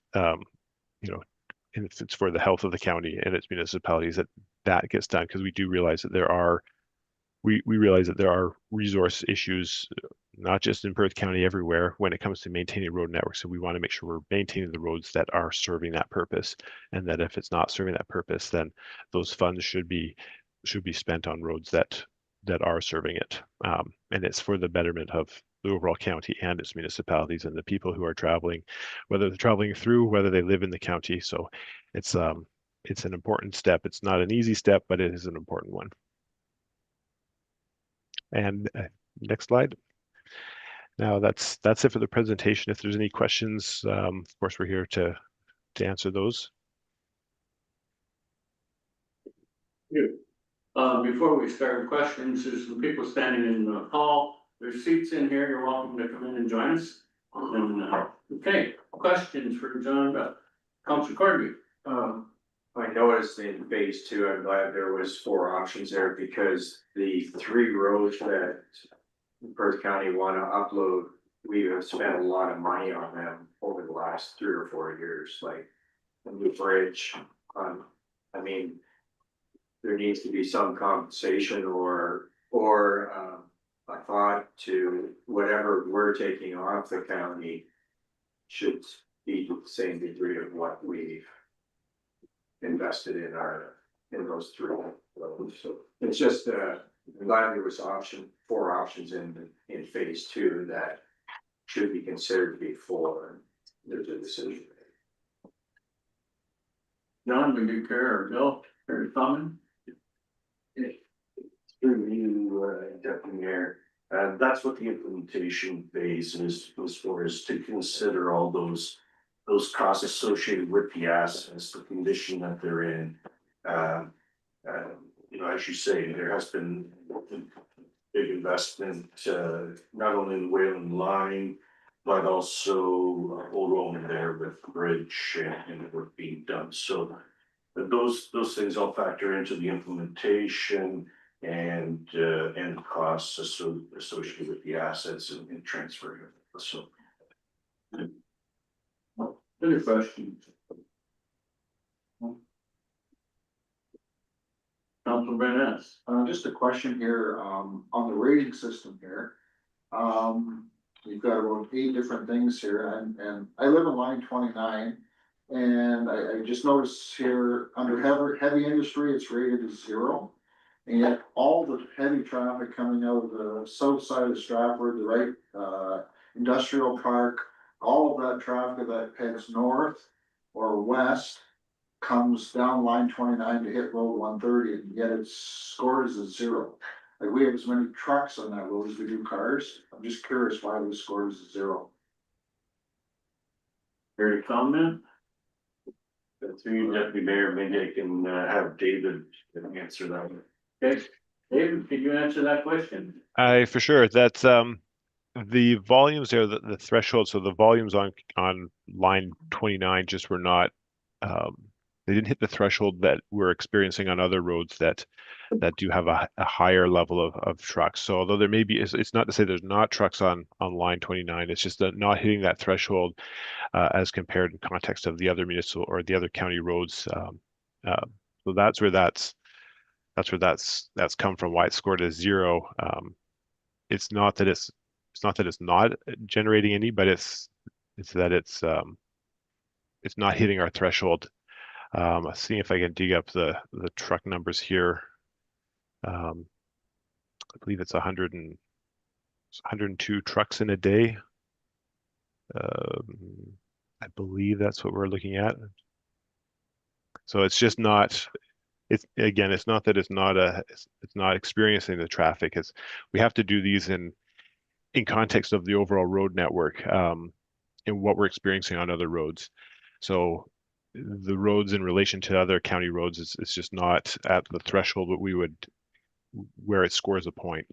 [SPEAKER 5] and if it's for the health of the county and its municipalities, that gets done, because we do realize that we realize that there are resource issues, not just in Perth County, everywhere, when it comes to maintaining road networks. So we want to make sure we're maintaining the roads that are serving that purpose, and that if it's not serving that purpose, then those funds should be spent on roads that are serving it. And it's for the betterment of the overall county and its municipalities and the people who are traveling, whether they're traveling through, whether they live in the county. So it's an important step. It's not an easy step, but it is an important one. And next slide. Now that's it for the presentation. If there's any questions, of course, we're here to answer those.
[SPEAKER 2] Before we start questions, there's some people standing in the hall. There's seats in here. You're welcome to come in and join us. Okay, questions for John? Councilor Corby.
[SPEAKER 6] I noticed in phase two, I'm glad there was 4 options there, because the 3 roads that Perth County want to upload, we have spent a lot of money on them over the last 3 or 4 years, like the new bridge. I mean, there needs to be some compensation or a thought to whatever we're taking off the county should be to the same degree of what we've invested in those 3 roads. So it's just I'm glad there was 4 options in phase 2 that should be considered before there's a decision.
[SPEAKER 2] John, would you care, or Bill, care to comment?
[SPEAKER 4] Through you, Deputy Mayor, that's what the implementation phase was for, is to consider all those costs associated with the assets, the condition that they're in. As you say, there has been big investment, not only in the Wayland line, but also a whole road in there with the bridge and the work being done. So those things all factor into the implementation and costs associated with the assets and transferring it. So.
[SPEAKER 2] Any questions? Councilor Burness.
[SPEAKER 7] Just a question here, on the rating system here. You've got about 8 different things here, and I live in line 29. And I just noticed here under heavy industry, it's rated as 0. And yet all the heavy traffic coming out of the south side of Stratford, the right industrial park, all of that traffic that heads north or west comes down line 29 to hit road 130, and yet it's scored as a 0. like we have as many trucks on that road as we do cars. I'm just curious why the score is 0.
[SPEAKER 2] Here to comment?
[SPEAKER 4] Through you, Deputy Mayor, maybe I can have David answer that.
[SPEAKER 2] Okay, David, could you answer that question?
[SPEAKER 5] For sure. That's the volumes there, the threshold. So the volumes on line 29 just were not they didn't hit the threshold that we're experiencing on other roads that do have a higher level of trucks. So although there may be, it's not to say there's not trucks on line 29. It's just that not hitting that threshold as compared in context of the other municipal or the other county roads. So that's where that's come from. Why it's scored as 0. It's not that it's not generating any, but it's that it's not hitting our threshold. Let's see if I can dig up the truck numbers here. I believe it's 102 trucks in a day. I believe that's what we're looking at. So it's just not. It's again, it's not that it's not experiencing the traffic. We have to do these in context of the overall road network and what we're experiencing on other roads. So the roads in relation to other county roads is just not at the threshold that we would where it scores a point.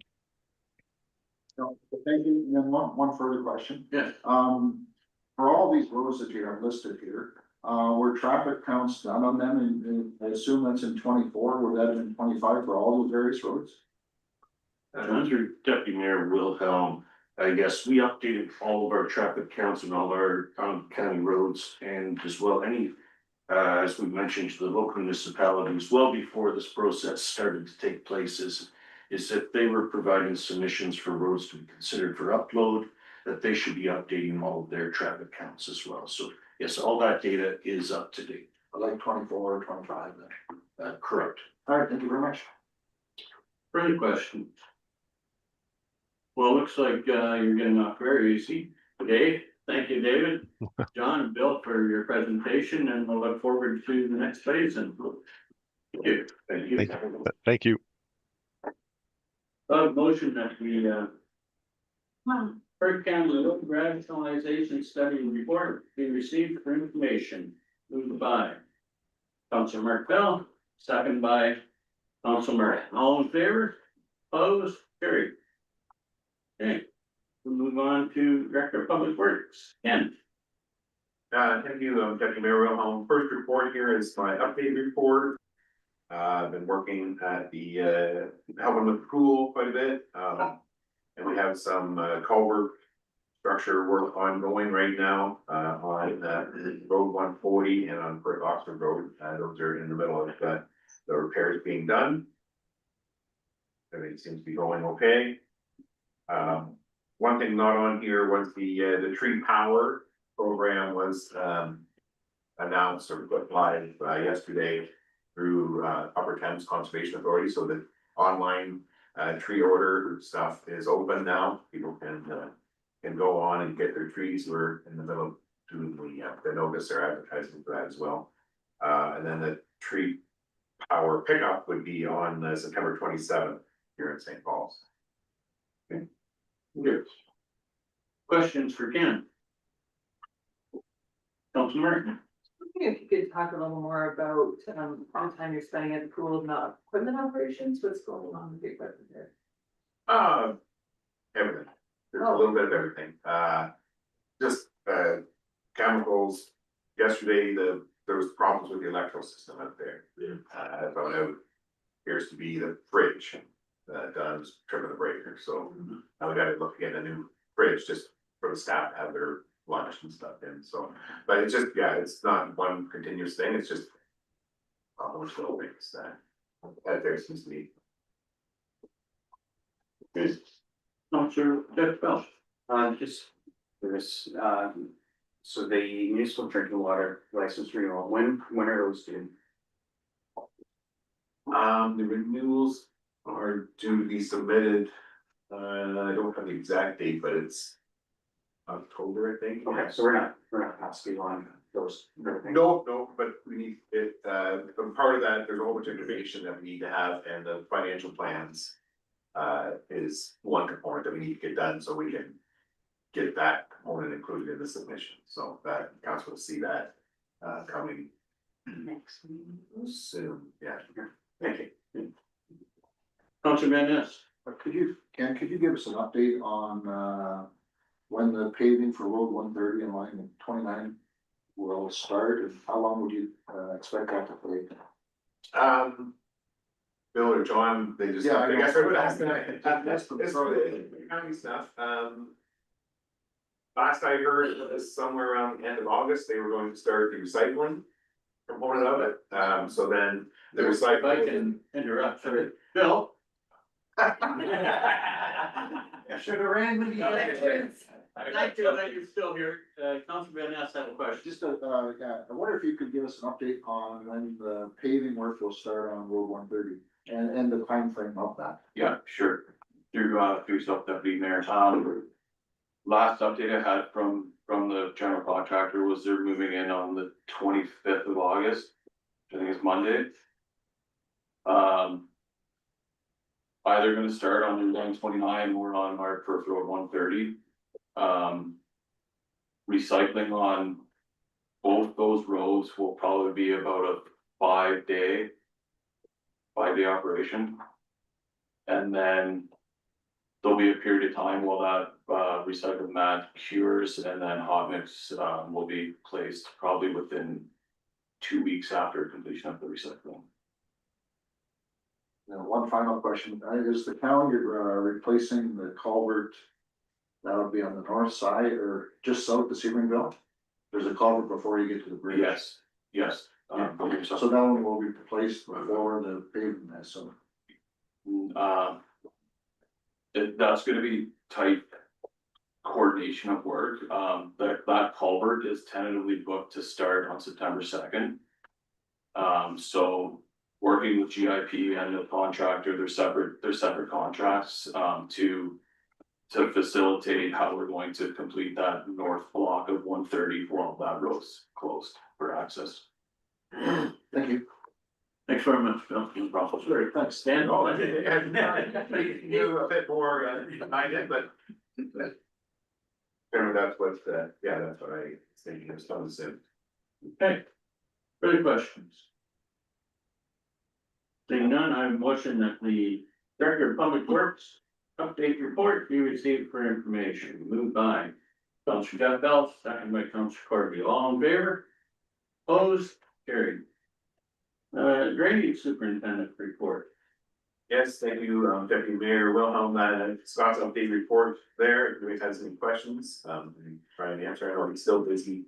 [SPEAKER 7] No, thank you. And then one further question.
[SPEAKER 2] Yes.
[SPEAKER 7] For all these roads that you have listed here, were traffic counts done on them? And I assume that's in 24, were that in 25 for all those various roads?
[SPEAKER 4] Under Deputy Mayor Wilhelm, I guess we updated all of our traffic counts on all our county roads and as well any, as we mentioned to the local municipalities, well before this process started to take place is that they were providing submissions for roads to be considered for upload, that they should be updating all of their traffic counts as well. So yes, all that data is up to date.
[SPEAKER 7] Like 24 or 25 then?
[SPEAKER 4] Correct.
[SPEAKER 7] All right, thank you very much.
[SPEAKER 2] Further questions? Well, looks like you're getting off very easy. Dave, thank you, David, John, and Bill for your presentation, and we'll look forward to the next phase. And thank you.
[SPEAKER 4] Thank you.
[SPEAKER 5] Thank you.
[SPEAKER 2] Motion that we Perth County Road Rationalization Study Report be received for information. Moved by Councilor Markel, second by Councilor Murray. All in favor? Opposed? Carried. Okay, we'll move on to Director of Public Works. Ken.
[SPEAKER 8] Thank you, Deputy Mayor Wilhelm. First report here is my update report. I've been working at the, helping with the pool quite a bit. And we have some culvert structure work ongoing right now, on Road 140 and on Perth Oxford Road. Those are in the middle of the repairs being done. Everything seems to be going okay. One thing not on here was the tree power program was announced or put live yesterday through Upper Thames Conservation Authority. So the online tree order stuff is open now. People can go on and get their trees. We're in the middle of doing the notice or advertising for that as well. And then the tree power pickup would be on September 27th here in St. Paul's.
[SPEAKER 2] Okay. Good. Questions for Ken? Councilor Martin.
[SPEAKER 9] If you could talk a little more about the time you're spending at the pool about equipment operations, what's going on with the equipment there?
[SPEAKER 8] Everything. There's a little bit of everything. Just chemicals. Yesterday, there was problems with the electrical system out there. I found out appears to be the fridge that was tripping the breaker. So now we got to look at a new fridge just for the staff to have their lunch and stuff in. So, but it's just, yeah, it's not one continuous thing. It's just almost little things that there seems to be.
[SPEAKER 2] Good. Councilor Jeff Bell.
[SPEAKER 3] Just, there's, so the municipal drinking water license renewal, when are those due?
[SPEAKER 8] The renewals are due to be submitted. I don't have the exact date, but it's October, I think.
[SPEAKER 3] Okay, so we're not passing on those.
[SPEAKER 8] No, but we need it, part of that, there's a whole bunch of information that we need to have and the financial plans. is one component that we need to get done, so we can get that component included in the submission, so that council will see that, coming
[SPEAKER 9] Next meeting.
[SPEAKER 8] soon, yeah. Thank you.
[SPEAKER 2] Councilor Van Ness.
[SPEAKER 7] Could you give us an update on, when the paving for Road 130 and line 29 will start, and how long would you, expect that to take?
[SPEAKER 8] Bill or John, they just,
[SPEAKER 7] Yeah,
[SPEAKER 8] I
[SPEAKER 7] I
[SPEAKER 8] guess
[SPEAKER 7] know.
[SPEAKER 8] I would ask that.
[SPEAKER 7] That's the-
[SPEAKER 8] It's really county stuff, last I heard, it was somewhere around the end of August, they were going to start the recycling component of it, so then the
[SPEAKER 2] If I
[SPEAKER 8] recycling.
[SPEAKER 2] can interrupt, sorry, Bill.
[SPEAKER 7] Should have ran with you.
[SPEAKER 2] I feel that you're still here, Councilor Van Ness had a question.
[SPEAKER 7] Just yeah, I wonder if you could give us an update on when the paving work will start on Road 130 and the time frame of that.
[SPEAKER 10] Yeah, sure. Through self-deputy mayor, last update I had from the general contractor was they're moving in on the 25th of August. Which I think is Monday. Either gonna start on line 29 or on our Perth Road 130. Recycling on both those roads will probably be about a 5-day operation. And then there'll be a period of time while that recycled mat cures, and then hot mix will be placed probably within 2 weeks after completion of the recycling.
[SPEAKER 7] Now, one final question, is the county replacing the culvert? That'll be on the north side or just south of Sebringville? There's a culvert before you get to the bridge.
[SPEAKER 10] Yes.
[SPEAKER 7] So that one will be replaced before the pavement, so.
[SPEAKER 10] That's gonna be tight coordination of work. That culvert is tentatively booked to start on September 2nd. So working with GIP and the contractor, they're separate contracts, to facilitate how we're going to complete that north block of 130 while that road's closed for access.
[SPEAKER 7] Thank you.
[SPEAKER 2] Thanks very much, Bill.
[SPEAKER 10] No problem.
[SPEAKER 7] Sure, thanks.
[SPEAKER 2] Stand
[SPEAKER 8] Oh,
[SPEAKER 2] on
[SPEAKER 8] I
[SPEAKER 2] it.
[SPEAKER 8] knew a bit more behind it, but. Remember, that's what, yeah, that's what I was thinking, it was fun to say.
[SPEAKER 2] Okay. Further questions? Seeing none, I have a motion that the Director of Public Works update report be received for information. Moved by Councilor Jeff Bell, second by Councilor Corby. All in favor? Opposed? Carried. Drainage Superintendent report.
[SPEAKER 8] Yes, thank you, Deputy Mayor Wilhelm, Scott's update report there, if anybody has any questions, trying to answer, I know he's still busy.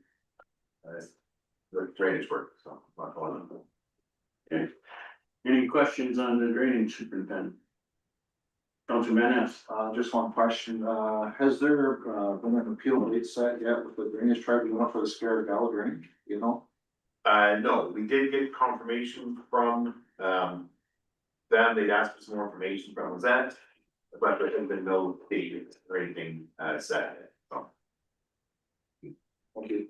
[SPEAKER 8] With drainage work, so, not going on.
[SPEAKER 2] Okay. Any questions on the drainage superintendent? Councilor Van Ness.
[SPEAKER 7] Just one question, has there been an appeal date set yet with the drainage tribunal for the Scarlet Valley drainage, you know?
[SPEAKER 8] No, we did get confirmation from, them, they'd asked for some more information from that, but there hasn't been no date or anything, set yet, so.
[SPEAKER 7] Thank you.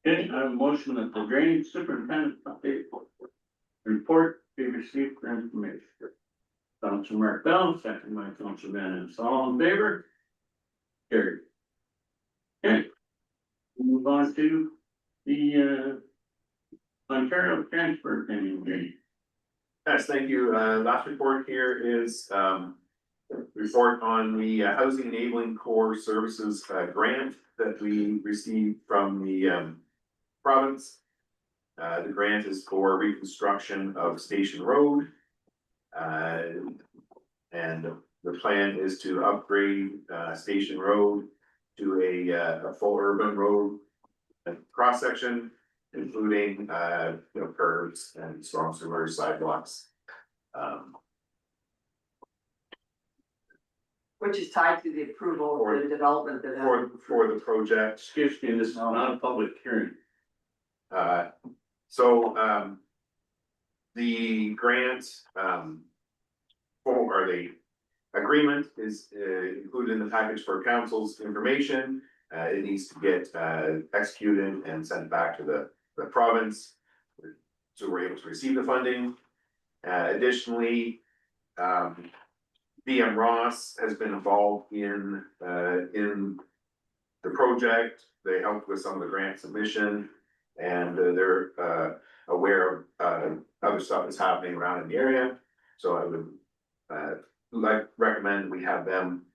[SPEAKER 2] Okay, I have a motion that the drainage superintendent update report be received for information. Councilor Mark Bell, second by Councilor Van Ness. All in favor? Carried. Okay. We'll move on to the Ontario Transfer Opinion.
[SPEAKER 8] Yes, thank you. Last report here is, report on the Housing Enabling Core Services, grant that we received from the, province. The grant is for reconstruction of Station Road. And the plan is to upgrade, Station Road to a full urban road cross section, including, curbs and storm sewer sidewalks.
[SPEAKER 9] Which is tied to the approval for the development that.
[SPEAKER 8] For the project.
[SPEAKER 2] Excuse me, this is not a public hearing.
[SPEAKER 8] The grant, or the agreement is included in the package for council's information. It needs to get executed and sent back to the province. So we're able to receive the funding. Additionally, BM Ross has been involved in the project. They helped with some of the grant submission, and they're aware of other stuff that's happening around in the area. So I would recommend we have them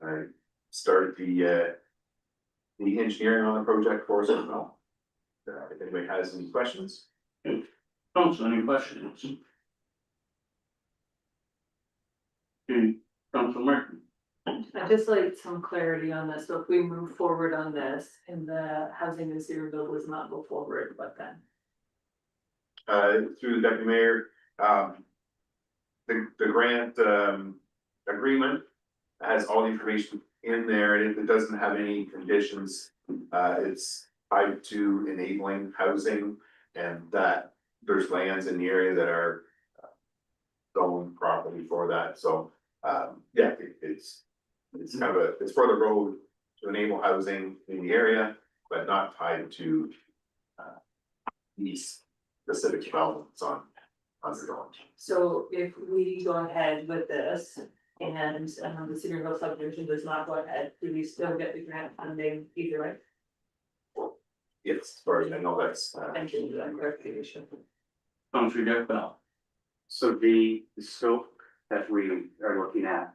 [SPEAKER 8] start the engineering on the project for us as well. If anybody has any questions.
[SPEAKER 2] Council, any questions? Okay, Council Martin.
[SPEAKER 9] I'd just like some clarity on this, so if we move forward on this and the housing and sewer bill does not go forward, what then?
[SPEAKER 8] Through the deputy mayor, the grant, agreement has all the information in there, and if it doesn't have any conditions, it's tied to enabling housing, and that there's lands in the area that are zoned properly for that, so, yeah, it's kind of it's for the road to enable housing in the area, but not tied to these specific developments on the road.
[SPEAKER 9] So if we go ahead with this and the Cedarville subdivision does not go ahead, do we still get the grant funding either way?
[SPEAKER 8] Yes, as far as I know, that's,
[SPEAKER 9] Thank you for that clarification.
[SPEAKER 2] Council Jeff Bell.
[SPEAKER 3] So the scope that we are looking at,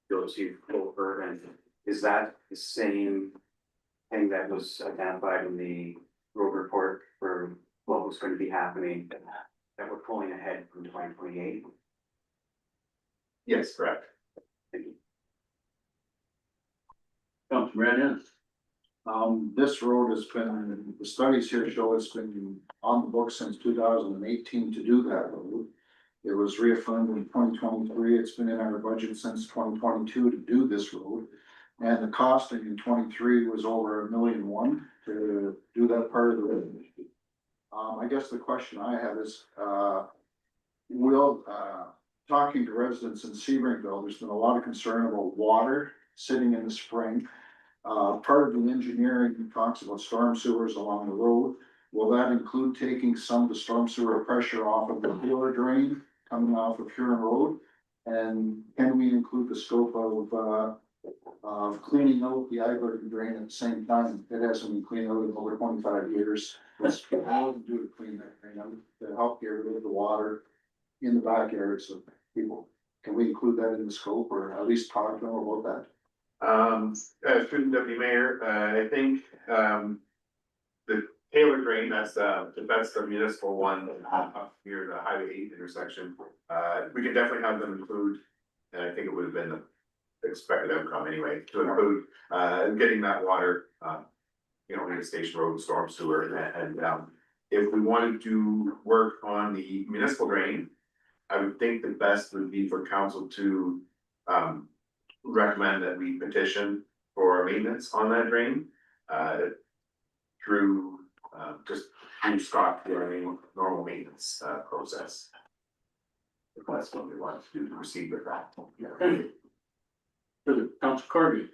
[SPEAKER 3] goes to over, and is that the same thing that was identified in the road report for what was going to be happening, that we're pulling ahead from 2028?
[SPEAKER 8] yes, correct.
[SPEAKER 3] Thank you.
[SPEAKER 2] Council Brad.
[SPEAKER 7] This road has been, the studies here show it's been on the books since 2018 to do that road. It was reaffirmed in 2023. It's been in our budget since 2022 to do this road. And the costing in 23 was over $1.1 million to do that part of the road. I guess the question I have is, talking to residents in Sebringville, there's been a lot of concern about water sitting in the spring. Part of the engineering talks about storm sewers along the road. Will that include taking some of the storm sewer pressure off of the Huron drain coming off of Huron Road? And can we include the scope of cleaning out the Iberton drain at the same time? It hasn't been cleaned out in over 25 years. What's do to clean that drain out to help get rid of the water in the backyards of people? Can we include that in the scope, or at least talk to them about that?
[SPEAKER 8] Student deputy mayor, I think, the Taylor drain, that's the municipal one up near the Highway 8 intersection. We could definitely have them include, and I think it would have been the expected outcome anyway, to include, getting that water, into Station Road storm sewer, and if we wanted to work on the municipal drain, I would think the best would be for council to, recommend that we petition for maintenance on that drain, through, just through Scott, through normal maintenance, process. If that's what we want to do to proceed with that.
[SPEAKER 2] Council Corby.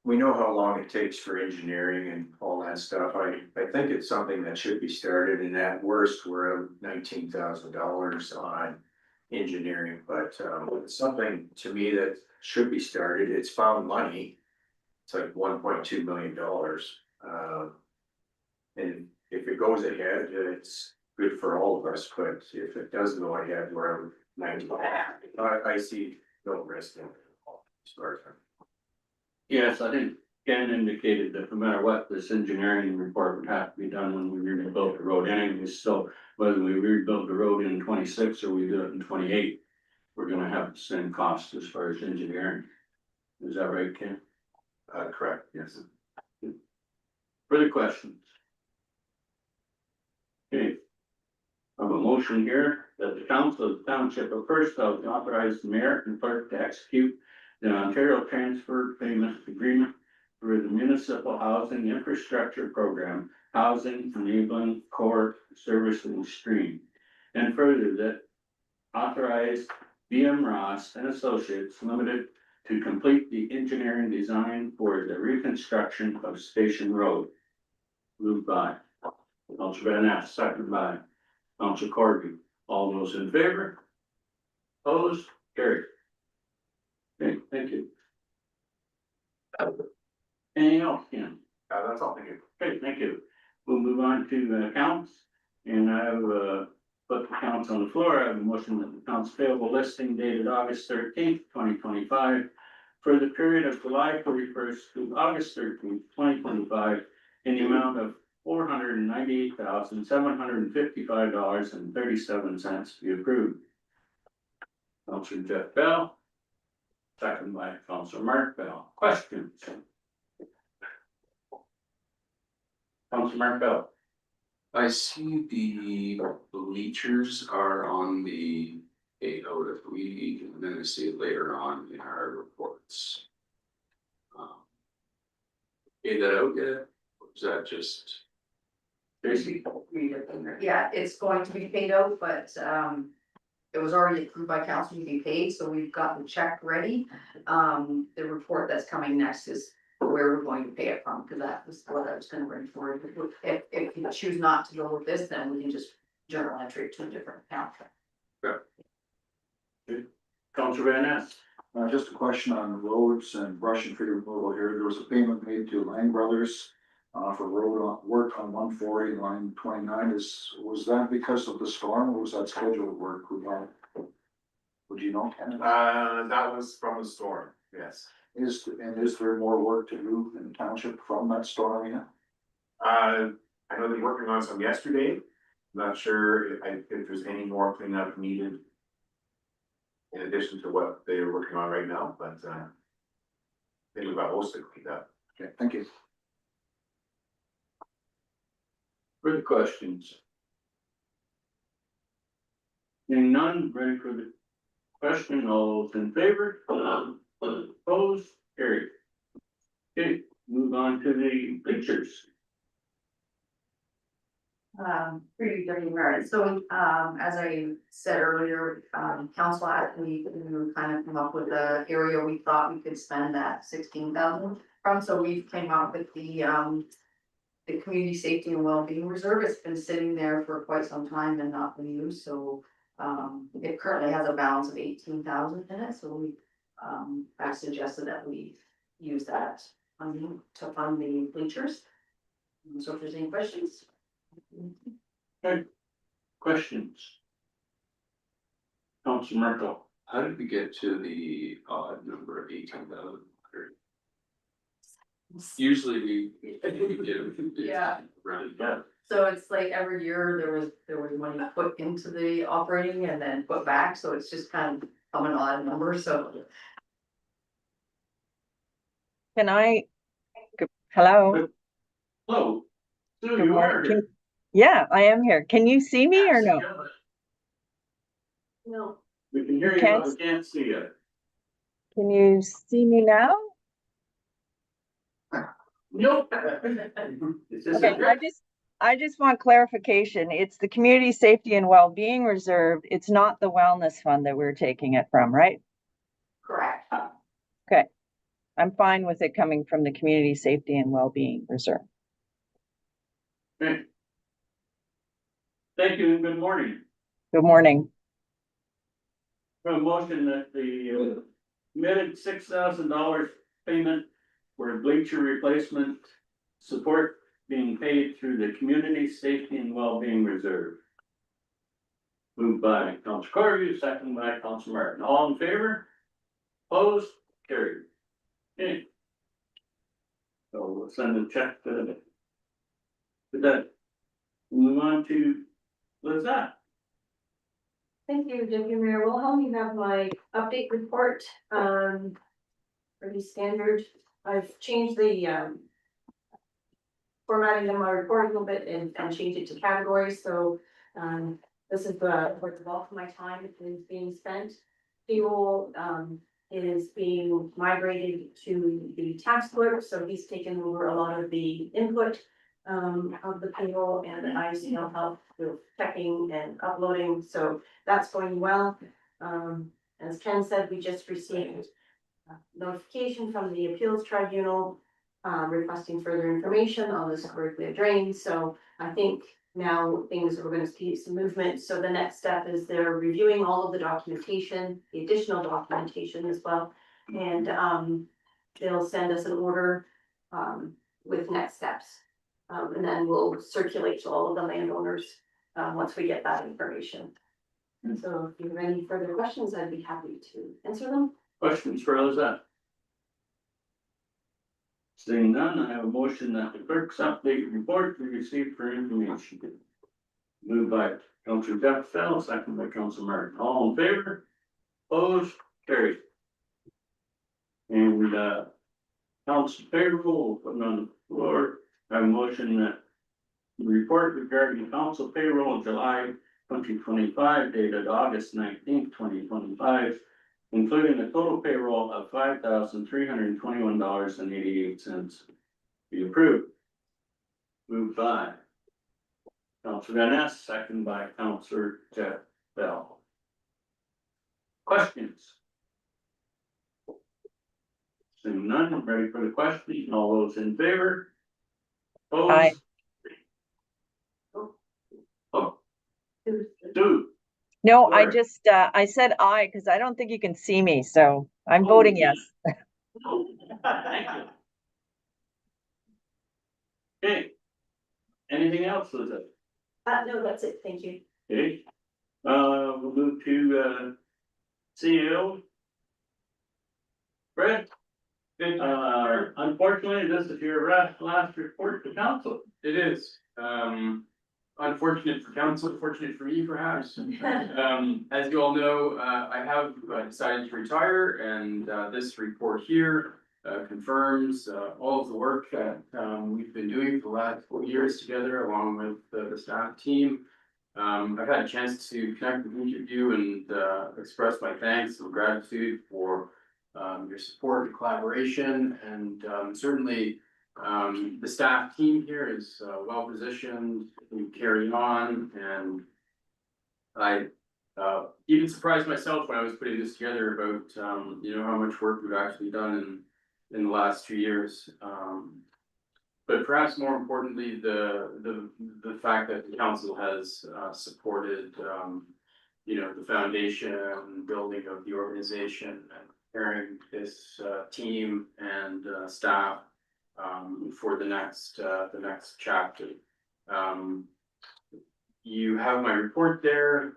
[SPEAKER 6] We know how long it takes for engineering and all that stuff. I think it's something that should be started, and at worst, we're at $19,000 on engineering, but it's something to me that should be started. It's found money. It's like $1.2 million. And if it goes ahead, it's good for all of us, but if it doesn't go ahead, we're at 90. I see no risk in it.
[SPEAKER 2] Yes, I think Ken indicated that no matter what, this engineering report would have to be done when we rebuild the road anyways, so whether we rebuild the road in 26 or we do it in 28, we're gonna have the same cost as far as engineering. Is that right, Ken?
[SPEAKER 8] Correct, yes.
[SPEAKER 2] Further questions? Okay. I have a motion here that the council of the township of Perth authorize the mayor and clerk to execute the Ontario Transfer Payment Agreement for the Municipal Housing Infrastructure Program, Housing Enabling Core Servicing Stream. And further, that authorize BM Ross and Associates Limited to complete the engineering design for the reconstruction of Station Road. Moved by Councilor Van Ness, seconded by Councilor Corby. All those in favor? Opposed? Carried. Anything else, Ken?
[SPEAKER 8] That's all, thank you.
[SPEAKER 2] Great, thank you. We'll move on to the accounts. And I have, put the accounts on the floor. I have a motion that the accounts payable listing dated August 13th, 2025. For the period of July 31st to August 13th, 2025, in the amount of $498,755.37 be approved. Counselor Jeff Bell. Second by Counselor Mark Bell. Questions? Counselor Mark Bell.
[SPEAKER 1] I see the bleachers are on the payload if we, and then I see it later on in our reports. Paid that out yet? Or is that just?
[SPEAKER 2] Tracy.
[SPEAKER 11] Yeah, it's going to be paid out, but it was already approved by council to be paid, so we've got the check ready. The report that's coming next is where we're going to pay it from, because that was what I was gonna bring forward. If you choose not to go with this, then we can just journal entry it to a different account.
[SPEAKER 2] Counselor Van Ness.
[SPEAKER 7] Just a question on roads and brush and tree removal here. There was a payment made to Lang Brothers for work on 140 line 29. Was that because of the storm, or was that scheduled work we had? Would you know, Ken?
[SPEAKER 8] That was from the storm, yes.
[SPEAKER 7] Is there more work to do in the township from that storm yet?
[SPEAKER 8] I know they're working on some yesterday. Not sure if there's any more cleanup needed. In addition to what they are working on right now, but I think we've got most of it cleaned up.
[SPEAKER 7] Okay, thank you.
[SPEAKER 2] Further questions? Seeing none, ready for the question, all those in favor? Opposed, carried. Okay, move on to the bleachers.
[SPEAKER 11] Pretty dirty merit. So, as I said earlier, council asked me to kind of come up with the area we thought we could spend that 16,000 from. So we came up with the community safety and well-being reserve. It's been sitting there for quite some time and not been used. So, it currently has a balance of 18,000 in it. So we, I suggested that we use that to fund the bleachers. So if there's any questions.
[SPEAKER 2] Okay, questions? Councilor Merkel.
[SPEAKER 1] How did we get to the odd number of 18,000? Usually we give.
[SPEAKER 11] Yeah.
[SPEAKER 1] Around.
[SPEAKER 2] Yeah.
[SPEAKER 11] So it's like every year there was money put into the operating and then put back, so it's just kind of an odd number, so.
[SPEAKER 12] Can I? Hello?
[SPEAKER 2] Hello. Sue,
[SPEAKER 12] Good
[SPEAKER 2] you are
[SPEAKER 12] morning.
[SPEAKER 2] here.
[SPEAKER 12] Yeah, I am here. Can you see me or no?
[SPEAKER 11] No.
[SPEAKER 2] We can hear you,
[SPEAKER 12] Can't-
[SPEAKER 2] but we can't see you.
[SPEAKER 12] Can you see me now?
[SPEAKER 2] Nope. Is this
[SPEAKER 12] Okay, I just want clarification. It's the Community Safety and Wellbeing Reserve. It's not the Wellness Fund that we're taking it from, right?
[SPEAKER 11] Correct.
[SPEAKER 12] Okay. I'm fine with it coming from the Community Safety and Wellbeing Reserve.
[SPEAKER 2] Okay. Thank you and good morning.
[SPEAKER 12] Good morning.
[SPEAKER 2] For a motion that the committed $6,000 payment for bleacher replacement support being paid through the Community Safety and Wellbeing Reserve. Moved by Councilor Corby, second by Councilor Martin. All in favor? Opposed? Carried. Okay. So we'll send a check to that. Move on to Lizette.
[SPEAKER 9] Thank you, Deputy Mayor Wilhelm. You have my update report, pretty standard. I've changed the formatting of my report a little bit and changed it to categories, so this is where the bulk of my time is being spent. Fuel is being migrated to the tax clerk, so he's taken over a lot of the input of the payroll, and I still help with checking and uploading, so that's going well. As Ken said, we just received notification from the appeals tribunal requesting further information on the Square drain, so I think now things are going to see some movement. So the next step is they're reviewing all of the documentation, the additional documentation as well, and they'll send us an order with next steps. And then we'll circulate to all of the landowners, once we get that information. And so if you have any further questions, I'd be happy to answer them.
[SPEAKER 2] Questions for Lizette? Seeing none, I have a motion that the clerk's update report be received for information. Moved by Councillor Jeff Fell, second by Councillor Martin. All in favor? Opposed? Carried. And, council payroll, putting on the floor, I have a motion that the report regarding council payroll in July 2025 dated August 19th, 2025, including a total payroll of $5,321.88 be approved. Moved by Councillor Van Ness, second by Councillor Jeff Bell. Questions? Seeing none, I'm ready for the question. All those in favor? Opposed?
[SPEAKER 12] Aye.
[SPEAKER 2] Oh. Dude.
[SPEAKER 12] No, I
[SPEAKER 2] Sorry.
[SPEAKER 12] just, I said aye, because I don't think you can see me, so I'm voting yes.
[SPEAKER 2] Thank you. Okay. Anything else, Lizette?
[SPEAKER 9] No, that's it. Thank you.
[SPEAKER 2] Okay. We'll move to, CEO. Fred? Unfortunately, this is your last report to council.
[SPEAKER 13] It is, unfortunate for council, fortunate for me perhaps. As you all know, I have decided to retire, and this report here confirms all of the work that we've been doing for the last 4 years together, along with the staff team. I've had a chance to connect with each of you and express my thanks and gratitude for your support and collaboration, and certainly the staff team here is well positioned to carry on, and I even surprised myself when I was putting this together about you know, how much work we've actually done in the last 2 years. But perhaps more importantly, the fact that the council has supported you know, the foundation and building of the organization and preparing this team and staff for the next chapter. You have my report there,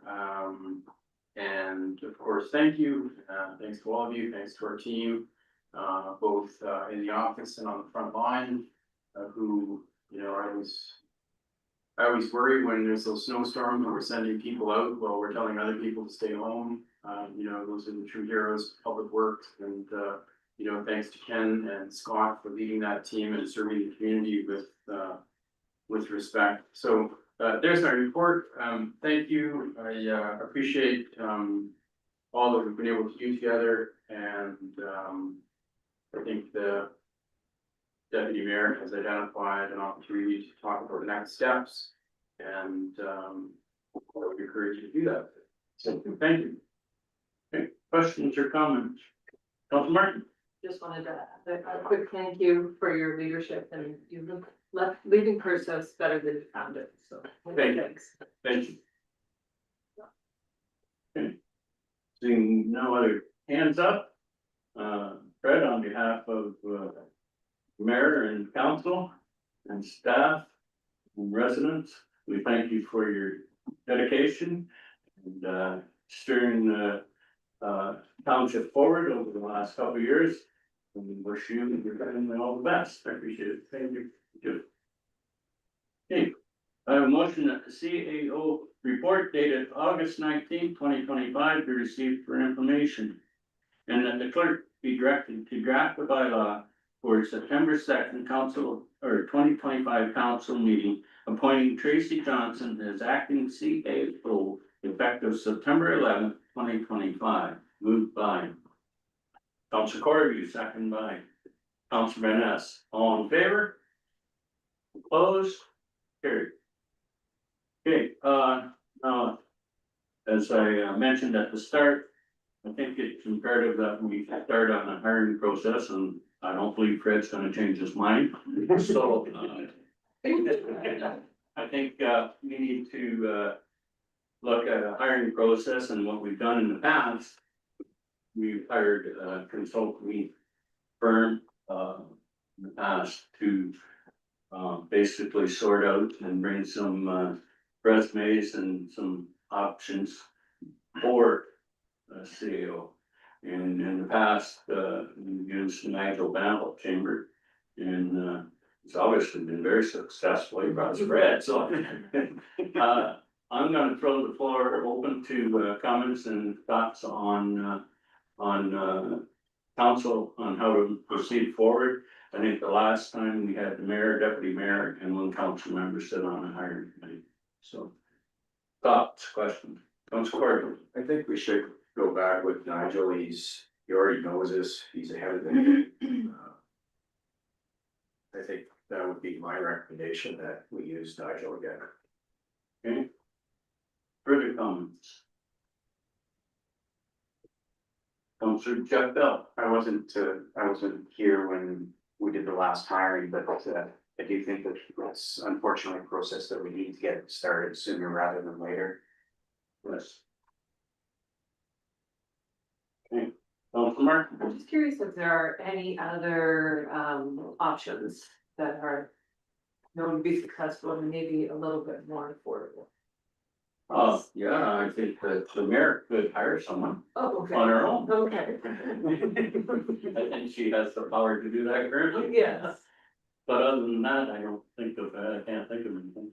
[SPEAKER 13] and of course, thank you. Thanks to all of you. Thanks to our team, both in the office and on the front line, who, you know, I always worry when there's those snowstorms and we're sending people out while we're telling other people to stay home. You know, those are the true heroes of public works, and you know, thanks to Ken and Scott for leading that team and serving the community with respect. So there's my report. Thank you. I appreciate all that we've been able to do together, and I think the Deputy Mayor has identified an opportunity to talk about the next steps, and I would encourage you to do that. So thank you. Okay, questions or comments? Councilor Martin?
[SPEAKER 14] Just wanted to add a quick thank you for your leadership, and you've left leaving Perth's better than you found it, so.
[SPEAKER 2] Thanks. Thank you. Okay. Seeing no other hands up, Fred, on behalf of Mayor and Council and staff and residents, we thank you for your dedication and steering the township forward over the last couple of years. And we wish you and your family all the best. I appreciate it. Thank you. Okay, I have a motion that the CAO report dated August 19th, 2025 be received for information, and that the clerk be directed to draft the bylaw for September 2nd council or 2025 council meeting, appointing Tracy Johnson as acting CAO effective September 11th, 2025. Moved by Councilor Corby, second by Councilor Van Ness. All in favor? Opposed? Carried. Okay, as I mentioned at the start, I think it's imperative that we start on a hiring process, and I don't believe Fred's gonna change his mind. So, I think we need to look at a hiring process, and what we've done in the past. We've hired a consulting firm in the past to basically sort out and bring some resumes and some options for CAO. And in the past, we used Nigel Bamble Chamber, and it's obviously been very successful. He brought us bread, so I'm gonna throw the floor open to comments and thoughts on council on how to proceed forward. I think the last time we had the mayor, deputy mayor, and one council member sit on a hiring committee. So thoughts, questions, Council Court.
[SPEAKER 6] I think we should go back with Nigel, he already knows this, he's ahead of it. I think that would be my recommendation, that we use Nigel again.
[SPEAKER 2] Okay. Further comments? Councilor Jeff Bell.
[SPEAKER 3] I wasn't here when we did the last hiring, but I do think that that's unfortunately a process that we need to get started sooner rather than later.
[SPEAKER 2] Yes. Okay, Councilor.
[SPEAKER 14] I'm just curious if there are any other options that are known to be successful and maybe a little bit more affordable.
[SPEAKER 2] Yeah, I think that the mayor could hire someone
[SPEAKER 14] Oh, okay.
[SPEAKER 2] on her own.
[SPEAKER 14] Okay.
[SPEAKER 2] I think she has the power to do that currently.
[SPEAKER 14] Yes.
[SPEAKER 2] But other than that, I don't think of, I can't think of anything.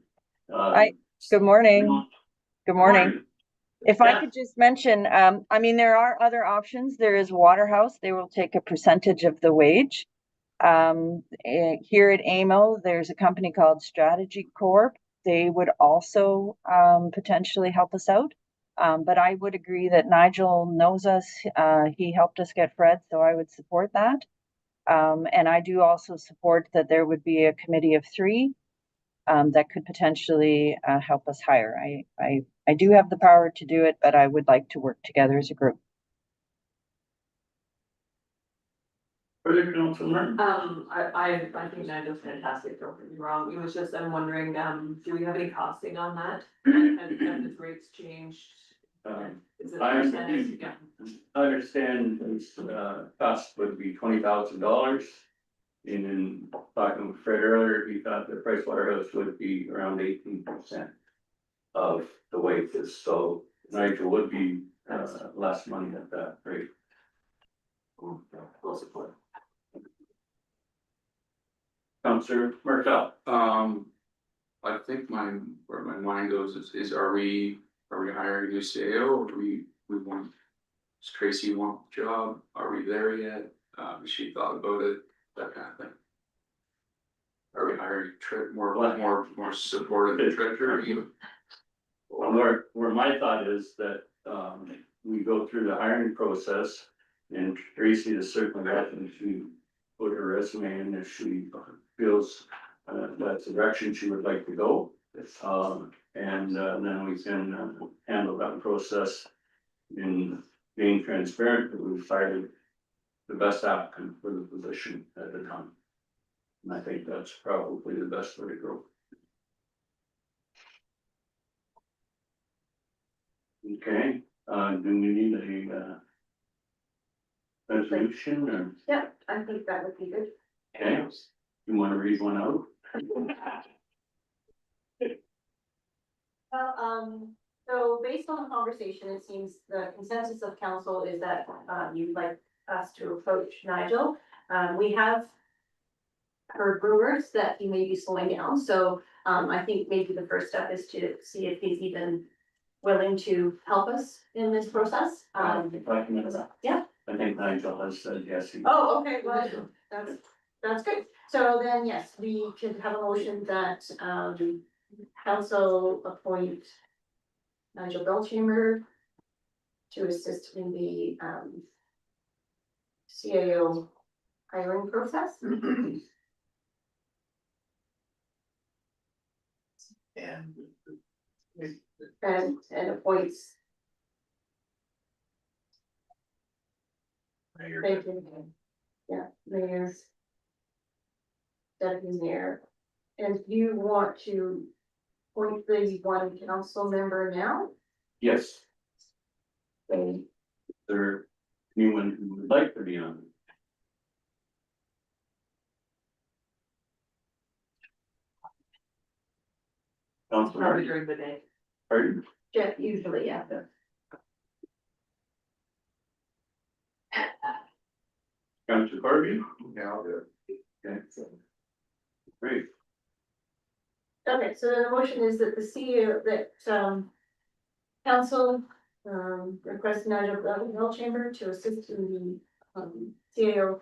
[SPEAKER 12] Good morning. Good morning. If I
[SPEAKER 2] Yeah.
[SPEAKER 12] could just mention, I mean, there are other options. There is Waterhouse. They will take a percentage of the wage. Here at AMO, there's a company called Strategy Corp. They would also potentially help us out. But I would agree that Nigel knows us. He helped us get Fred, so I would support that. And I do also support that there would be a committee of 3 that could potentially help us hire. I do have the power to do it, but I would like to work together as a group.
[SPEAKER 2] Further, Councilor.
[SPEAKER 14] I think Nigel's fantastic, don't get me wrong. It was just, I'm wondering, do we have any costing on that? Have the rates changed? Is it a percentage? Yeah.
[SPEAKER 2] I understand his cost would be $20,000. And then talking with Fred earlier, he thought the Price Waterhouse would be around 18% of the wages. So Nigel would be less money at that rate.
[SPEAKER 14] Full support.
[SPEAKER 2] Councilor Martel.
[SPEAKER 1] I think where my mind goes is are we hiring a new CAO, or do we want, does Tracy want the job? Are we there yet? Has she thought about it? That kind of thing. Are we hiring more support of the treasurer even?
[SPEAKER 2] Well, where my thought is that we go through the hiring process, and Tracy is certainly welcome to put her resume in if she feels that's the direction she would like to go. And then we can handle that process in being transparent that we've hired the best applicant for the position at the time. And I think that's probably the best way to go. Okay, do we need a resolution or?
[SPEAKER 9] Yeah, I think that would be good.
[SPEAKER 2] Okay, you wanna read one out?
[SPEAKER 9] Well, so based on the conversation, it seems the consensus of council is that you'd like us to approach Nigel. We have heard rumors that he may be slowing down, so I think maybe the first step is to see if he's even willing to help us in this process.
[SPEAKER 2] If I can,
[SPEAKER 9] Yeah.
[SPEAKER 2] I think Nigel has said yes.
[SPEAKER 9] Oh, okay, well, that's good. So then, yes, we could have a motion that council appoint Nigel Belchamber to assist in the CAO hiring process. And appoints. Thank you. Yeah, mayor. Deputy mayor. And you want to appoint the one council member now?
[SPEAKER 2] Yes,
[SPEAKER 9] Okay.
[SPEAKER 2] is there anyone who would like to be on? Council
[SPEAKER 14] Probably
[SPEAKER 2] Martin,
[SPEAKER 14] during the day.
[SPEAKER 2] pardon?
[SPEAKER 11] Jeff, usually, yeah.
[SPEAKER 2] Council Corby?
[SPEAKER 6] Yeah, I'll do it.
[SPEAKER 2] Okay. Great.
[SPEAKER 9] Okay, so the motion is that the CEO, that, council, requests Nigel Hill Chamber to assist in the, CAO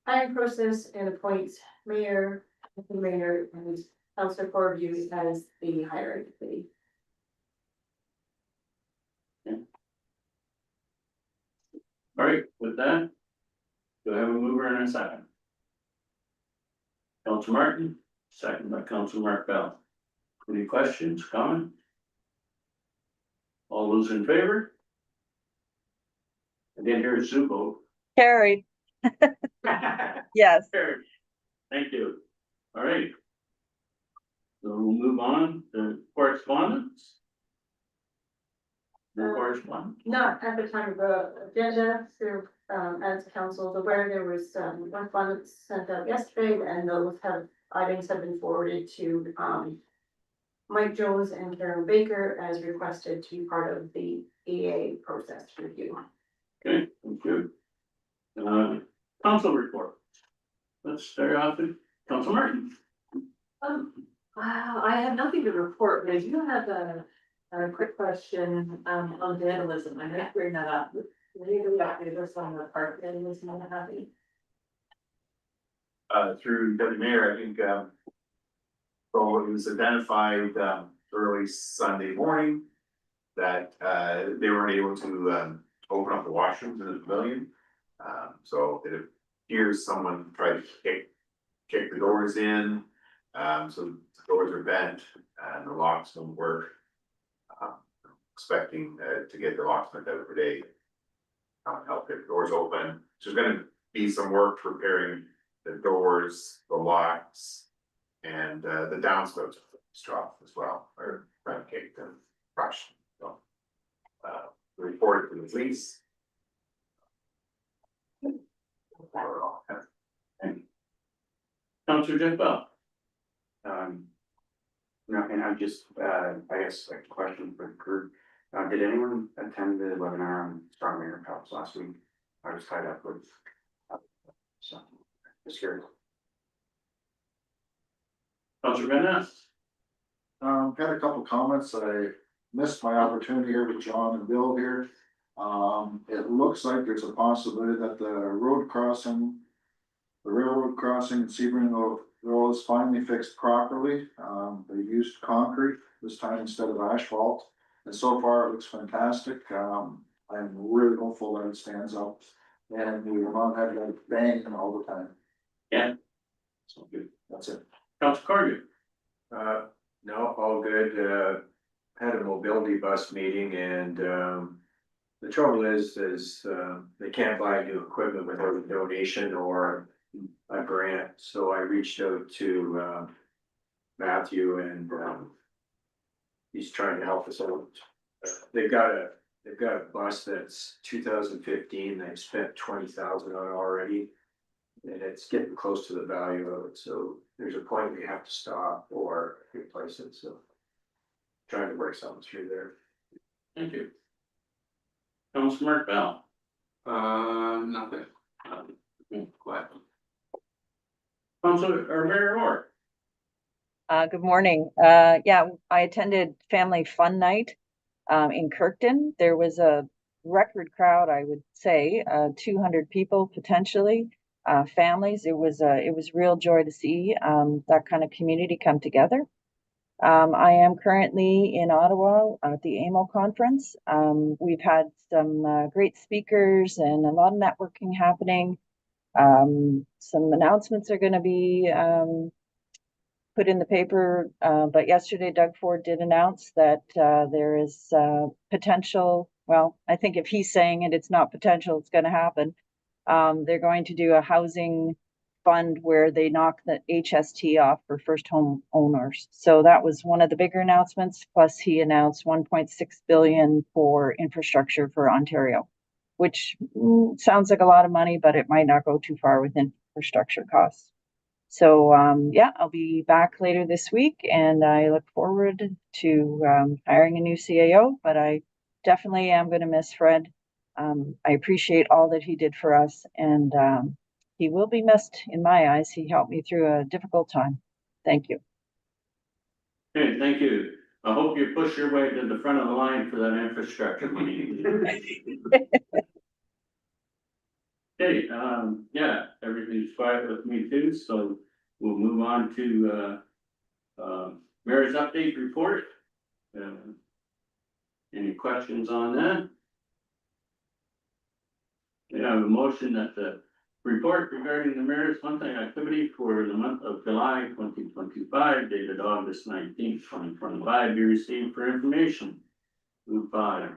[SPEAKER 9] hiring process and appoints mayor, mayor, and councilor Corview as the hiring committee.
[SPEAKER 2] All right, with that, do I have a mover and a second? Council Martin, second by Council Mark Bell. Any questions, comments? All those in favor? I didn't hear a Sue vote.
[SPEAKER 12] Carried, yes.
[SPEAKER 2] Carried. Thank you. All right. So we'll move on to correspondence. No correspondence?
[SPEAKER 9] Not at the time of the agenda, so, as council is aware, there was, one fund sent out yesterday, and those items have been forwarded to, Mike Jones and Karen Baker as requested to be part of the EA process review.
[SPEAKER 2] Okay, thank you. Council report. Let's start off with Council Martin.
[SPEAKER 14] Wow, I have nothing to report, but I do have a quick question, on vandalism. I might bring that up. Maybe we update us on the park vandalism that happened.
[SPEAKER 8] Through Deputy Mayor, I think, so it was identified, early Sunday morning that, they weren't able to, open up the washrooms in the pavilion. So it appears someone tried to kick the doors in, so the doors are bent and the locks don't work. Expecting, to get the locksmith out today. Help get the doors open. So there's gonna be some work preparing the doors, the locks, and the downspouts of the straw as well, are kicked and crushed, so. Reported to the police. Overall,
[SPEAKER 2] Councilor Jeff Bell.
[SPEAKER 3] No, and I'm just, I guess a question for the group. Did anyone attend the webinar on strong mayor cups last week? I was tied up with. So, just curious.
[SPEAKER 2] Councilor Van Ness.
[SPEAKER 7] Had a couple comments. I missed my opportunity here with John and Bill here. It looks like there's a possibility that the road crossing, the railroad crossing in Sebring Road is finally fixed properly. They used concrete this time instead of asphalt. And so far it looks fantastic. I'm really hopeful that it stands up and we will not have that bang all the time.
[SPEAKER 2] Yeah.
[SPEAKER 7] So good. That's it.
[SPEAKER 2] Councilor Corby.
[SPEAKER 6] No, all good, had a mobility bus meeting and, the trouble is, they can't buy new equipment without a donation or a grant, so I reached out to, Matthew and, he's trying to help us out. They've got a bus that's 2015, they've spent 20,000 on it already. And it's getting close to the value of it, so there's a point we have to stop or replace it, so. Trying to work something through there.
[SPEAKER 2] Thank you. Councilor Mark Bell.
[SPEAKER 1] Nothing. Quiet.
[SPEAKER 2] Councilor or Mayor Orr.
[SPEAKER 12] Good morning. Yeah, I attended Family Fun Night in Kirkton. There was a record crowd, I would say, 200 people potentially, families. It was real joy to see that kind of community come together. I am currently in Ottawa at the AMO conference. We've had some great speakers and a lot of networking happening. Some announcements are going to be put in the paper, but yesterday Doug Ford did announce that there is potential. Well, I think if he's saying it, it's not potential, it's going to happen. They're going to do a housing fund where they knock the HST off for first home owners. So that was one of the bigger announcements. Plus he announced 1.6 billion for infrastructure for Ontario, which sounds like a lot of money, but it might not go too far with infrastructure costs. So, yeah, I'll be back later this week and I look forward to hiring a new CAO, but I definitely am going to miss Fred. I appreciate all that he did for us and he will be missed in my eyes. He helped me through a difficult time. Thank you.
[SPEAKER 2] Okay, thank you. I hope you push your way to the front of the line for that infrastructure money. Okay, yeah, everything's quiet with me too, so we'll move on to mayor's update report. Any questions on that? We have a motion that the report regarding the mayor's monthly activity for the month of July 2025, dated August 19th, 2025, be received for information. Moved by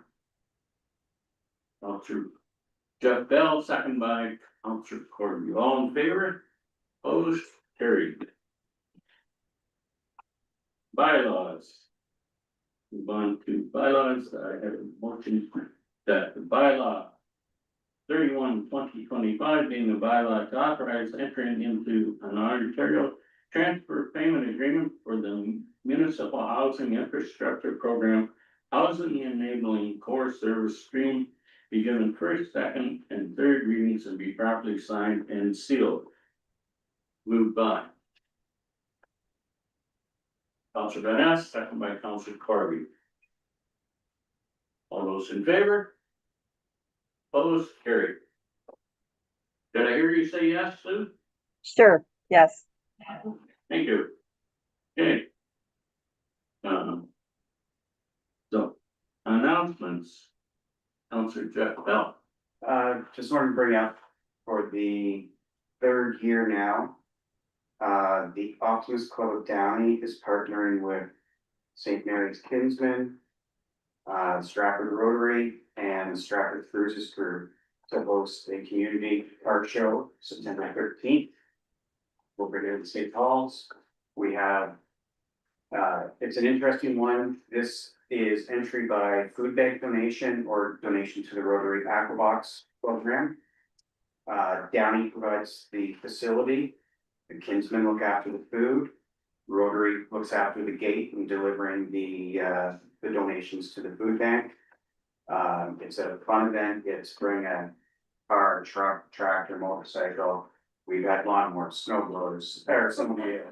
[SPEAKER 2] Counselor Jeff Bell, second by Counselor Corby. All in favor? Opposed? Carried. Bylaws. Move on to bylaws. I have a motion that the bylaw 31/2025 being the bylaw to authorize entering into an Ontario transfer payment agreement for the municipal housing infrastructure program, housing enabling core service stream, be given first, second, and third readings and be properly signed and sealed. Moved by Counselor Van Ness, second by Counselor Corby. All those in favor? Opposed? Carried. Did I hear you say yes, Sue?
[SPEAKER 12] Sure, yes.
[SPEAKER 2] Thank you. Okay. So, announcements. Counselor Jeff Bell.
[SPEAKER 3] Just wanted to bring up for the third year now. The Optimus Club of Downey is partnering with St. Mary's Kinsman, Stratford Rotary, and Stratford Cruises Group to host a community car show September 13th. Over there in St. Paul's. We have, it's an interesting one. This is entry by food bank donation or donation to the Rotary Aquabox program. Downey provides the facility. The Kinsmen look after the food. Rotary looks after the gate and delivering the donations to the food bank. It's a fun event. It's bring a car, truck, tractor, motorcycle. We've had lawnmowers, snow blowers, or some of the,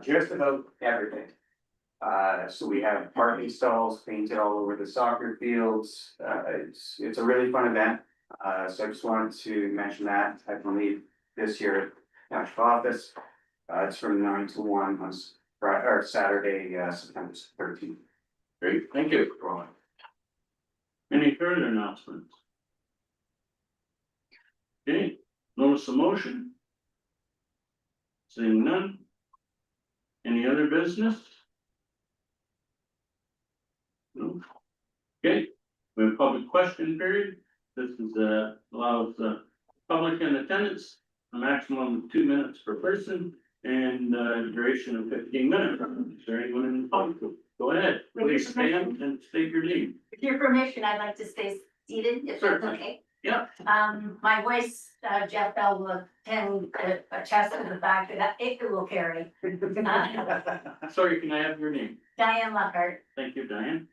[SPEAKER 3] just about everything. So we have parking stalls painted all over the soccer fields. It's a really fun event. So I just wanted to mention that. I believe this year at Township office. It's from 9 to 1 on Friday or Saturday, September 13th.
[SPEAKER 2] Great, thank you. Any further announcements? Okay, notice of motion. Seeing none. Any other business? No. Okay, we have public question period. This is allows public in attendance, a maximum of 2 minutes per person and duration of 15 minutes. Is there anyone in the public? Go ahead, please stand and state your name.
[SPEAKER 15] With your permission, I'd like to stay seated, if that's okay.
[SPEAKER 2] Yeah.
[SPEAKER 15] My voice, Jeff Bell will attest to the fact that it will carry.
[SPEAKER 2] Sorry, can I have your name?
[SPEAKER 15] Diane Lockhart.
[SPEAKER 2] Thank you, Diane.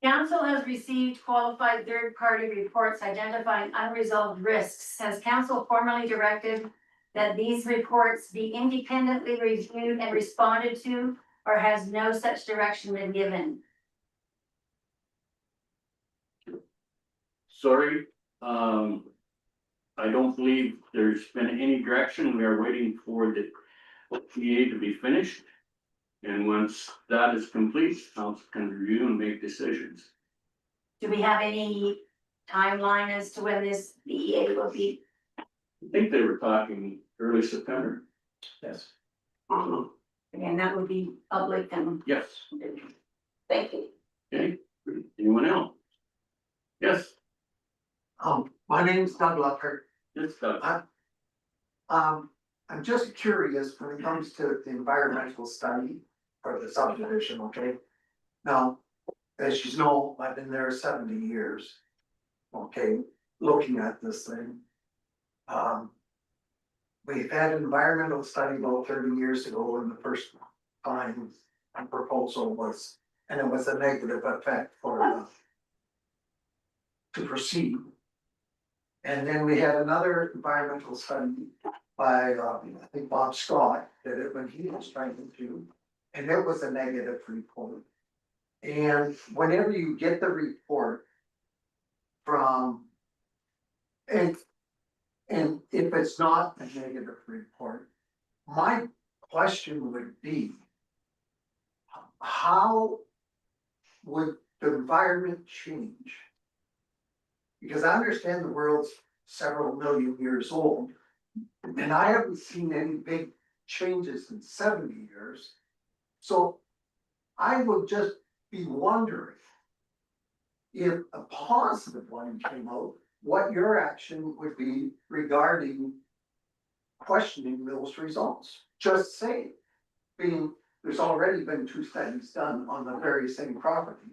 [SPEAKER 15] Council has received qualified third-party reports identifying unresolved risks. Has council formally directed that these reports be independently reviewed and responded to, or has no such direction been given?
[SPEAKER 2] Sorry, I don't believe there's been any direction. We are waiting for the PA to be finished. And once that is complete, council can review and make decisions.
[SPEAKER 15] Do we have any timeline as to when this BEA will be?
[SPEAKER 2] I think they were talking early September.
[SPEAKER 3] Yes.
[SPEAKER 15] And that would be public and.
[SPEAKER 2] Yes.
[SPEAKER 15] Thank you.
[SPEAKER 2] Okay, anyone else? Yes.
[SPEAKER 16] My name's Doug Lockhart.
[SPEAKER 2] Yes, Doug.
[SPEAKER 16] I'm just curious when it comes to the environmental study for the subdivision, okay? Now, as you know, I've been there 70 years, okay, looking at this thing. we've had an environmental study about 30 years ago, and the first time a proposal was, and it was a negative effect for to proceed. And then we had another environmental study by, I think Bob Scott, did it when he was trying to do, and it was a negative report. And whenever you get the report from, and if it's not a negative report, my question would be, how would the environment change? Because I understand the world's several million years old, and I haven't seen any big changes in 70 years. So I would just be wondering if a positive one came out, what your action would be regarding questioning those results. Just say, being, there's already been 2 studies done on the very same property.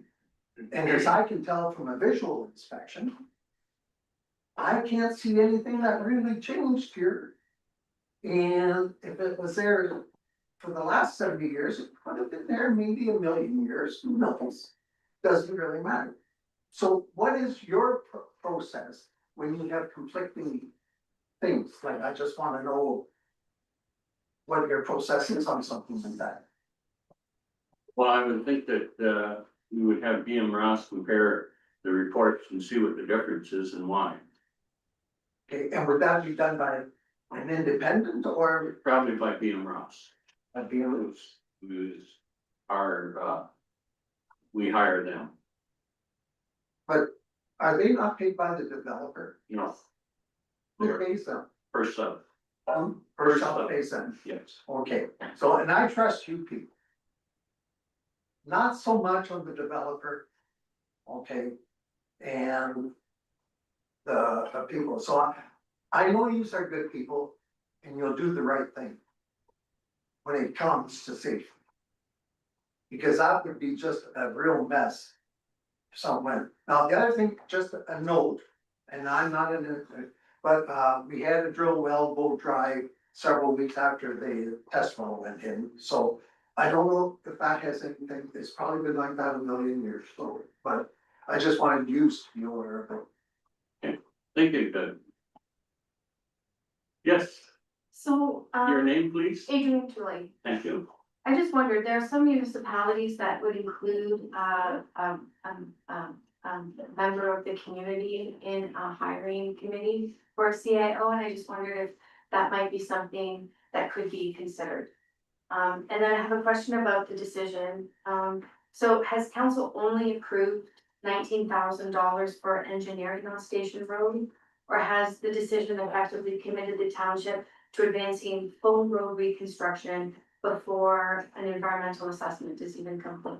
[SPEAKER 16] And as I can tell from a visual inspection, I can't see anything that really changed here. And if it was there for the last 70 years, it could have been there maybe a million years, who knows? Doesn't really matter. So what is your process when you have conflicting things? Like, I just want to know what your process is on something like that.
[SPEAKER 2] Well, I would think that, we would have BM Ross compare the reports and see what the difference is and why.
[SPEAKER 16] Okay, and would that be done by an independent or
[SPEAKER 2] Probably by BM Ross,
[SPEAKER 16] a BM?
[SPEAKER 2] who's our, we hire them.
[SPEAKER 16] But are they not paid by the developer?
[SPEAKER 2] No,
[SPEAKER 16] Who pays them?
[SPEAKER 2] first sub,
[SPEAKER 16] First sub pays them.
[SPEAKER 2] yes.
[SPEAKER 16] Okay, so, and I trust you people. Not so much on the developer, okay, and the people, so I know you are good people, and you'll do the right thing when it comes to safety. Because that would be just a real mess if something went. Now, the other thing, just a note, and I'm not in it, but we had a drill well boat dry several weeks after the test well went in, so I don't know if that has anything, it's probably been like that a million years, so, but I just wanted you to be aware of it.
[SPEAKER 2] Thank you, good. Yes,
[SPEAKER 15] So,
[SPEAKER 2] your name, please?
[SPEAKER 15] Adrian Tully,
[SPEAKER 2] Thank you.
[SPEAKER 15] I just wondered, there are some municipalities that would include, member of the community in a hiring committee for a CIO, and I just wondered if that might be something that could be considered. And then I have a question about the decision. So has council only approved $19,000 for engineering on Station Road? Or has the decision effectively committed the township to advancing full road reconstruction before an environmental assessment is even complete?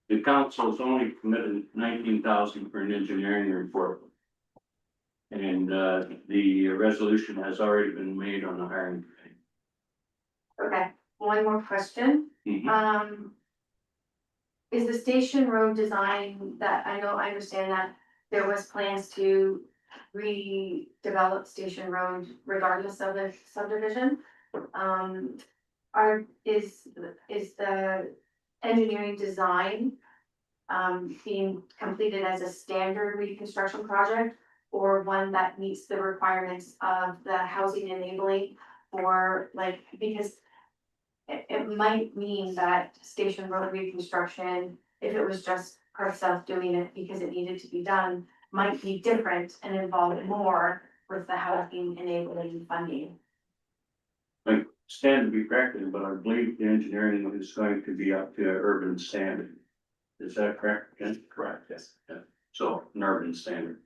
[SPEAKER 2] The council's only committed 19,000 for an engineering report. And, the resolution has already been made on the hiring committee.
[SPEAKER 15] Okay, one more question. Is the Station Road design that, I understand that there was plans to redevelop Station Road regardless of the subdivision? Is the engineering design being completed as a standard reconstruction project, or one that meets the requirements of the housing enabling, or like, because it might mean that Station Road reconstruction, if it was just Perth South doing it because it needed to be done, might be different and involve more with the housing enabling funding.
[SPEAKER 2] I stand to be corrected, but I believe the engineering is going to be up to urban standard. Is that correct, Ken?
[SPEAKER 8] Correct, yes.
[SPEAKER 2] Yeah, so an urban standard.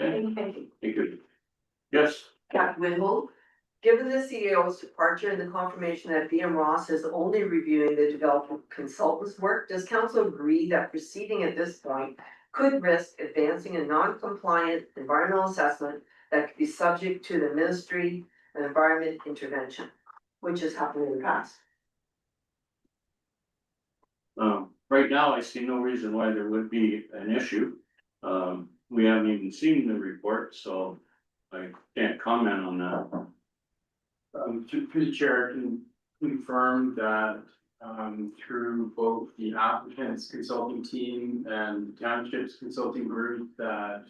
[SPEAKER 2] Okay,
[SPEAKER 15] Thank you.
[SPEAKER 2] thank you. Yes,
[SPEAKER 14] Captain Winhold, given the CEO's departure and the confirmation that BM Ross is only reviewing the development consultant's work, does council agree that proceeding at this point could risk advancing a non-compliant environmental assessment that could be subject to the Ministry of Environment intervention, which has happened in the past?
[SPEAKER 2] right now I see no reason why there would be an issue. We haven't even seen the report, so I can't comment on that.
[SPEAKER 13] Through the chair, I can confirm that, through both the applicant's consulting team and township's consulting group, that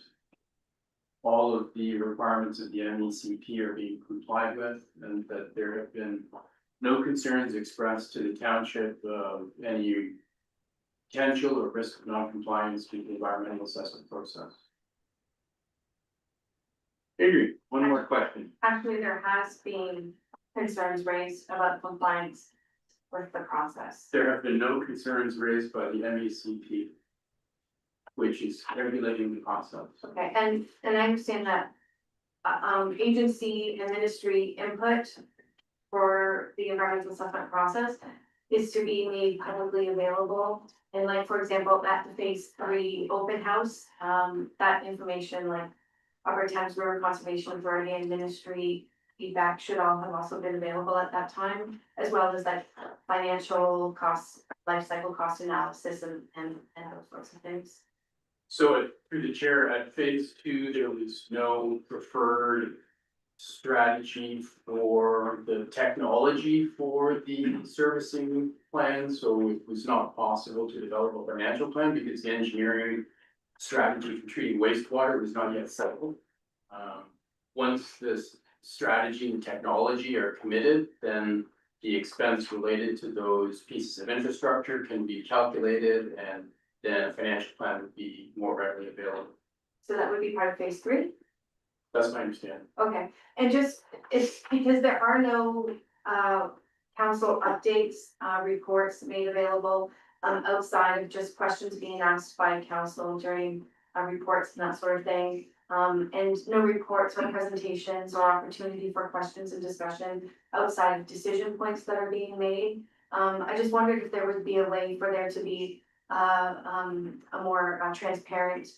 [SPEAKER 13] all of the requirements of the MECP are being complied with, and that there have been no concerns expressed to the township of any potential or risk of non-compliance to the environmental assessment process.
[SPEAKER 2] Adrian, one more question.
[SPEAKER 9] Actually, there has been concerns raised about compliance with the process.
[SPEAKER 13] There have been no concerns raised by the MECP, which is regulating the process.
[SPEAKER 9] Okay, and I understand that agency and ministry input for the environmental assessment process is to be made publicly available. And like, for example, at the phase 3 open house, that information like Upper Thames River Conservation Authority and ministry feedback should all have also been available at that time, as well as like financial costs, life cycle cost analysis and those sorts of things.
[SPEAKER 13] So through the chair, at phase 2, there was no preferred strategy for the technology for the servicing plan. So it was not possible to develop a financial plan because the engineering strategy for treating wastewater was not yet settled. Once this strategy and technology are committed, then the expense related to those pieces of infrastructure can be calculated, and then a financial plan would be more readily available.
[SPEAKER 9] So that would be part of phase 3?
[SPEAKER 13] That's my understanding.
[SPEAKER 9] Okay, and just, it's because there are no council updates, reports made available outside of just questions being asked by council during reports and that sort of thing. And no reports or presentations or opportunity for questions and discussion outside of decision points that are being made. I just wondered if there would be a way for there to be a more transparent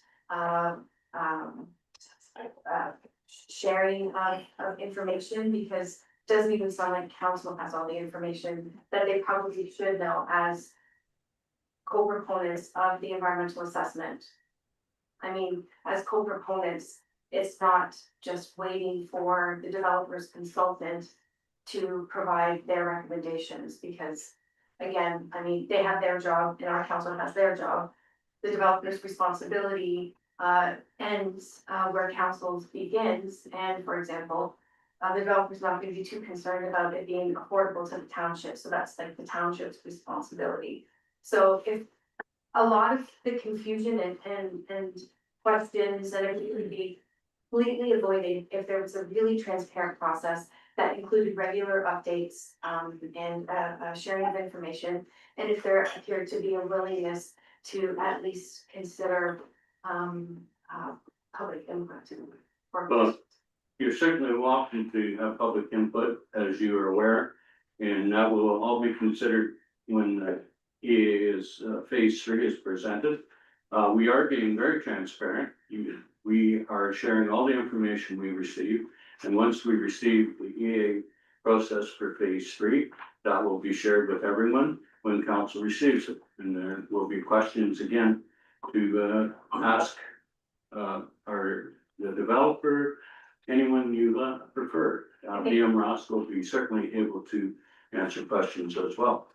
[SPEAKER 9] sharing of information, because it doesn't even sound like council has all the information that they probably should know as co-proponents of the environmental assessment. I mean, as co-proponents, it's not just waiting for the developer's consultant to provide their recommendations, because again, I mean, they have their job and our council has their job. The developer's responsibility ends where council begins, and for example, the developer's not going to be too concerned about it being affordable to the township, so that's like the township's responsibility. So if a lot of the confusion and questions and everything would be completely avoided if there was a really transparent process that included regular updates and sharing of information, and if there appeared to be a willingness to at least consider public input.
[SPEAKER 2] Well, you're certainly welcome to have public input, as you are aware, and that will all be considered when phase 3 is presented. We are being very transparent. We are sharing all the information we receive, and once we receive the EA process for phase 3, that will be shared with everyone when council receives it. And there will be questions again to ask the developer, anyone you prefer. DM Ross will be certainly able to answer questions as well.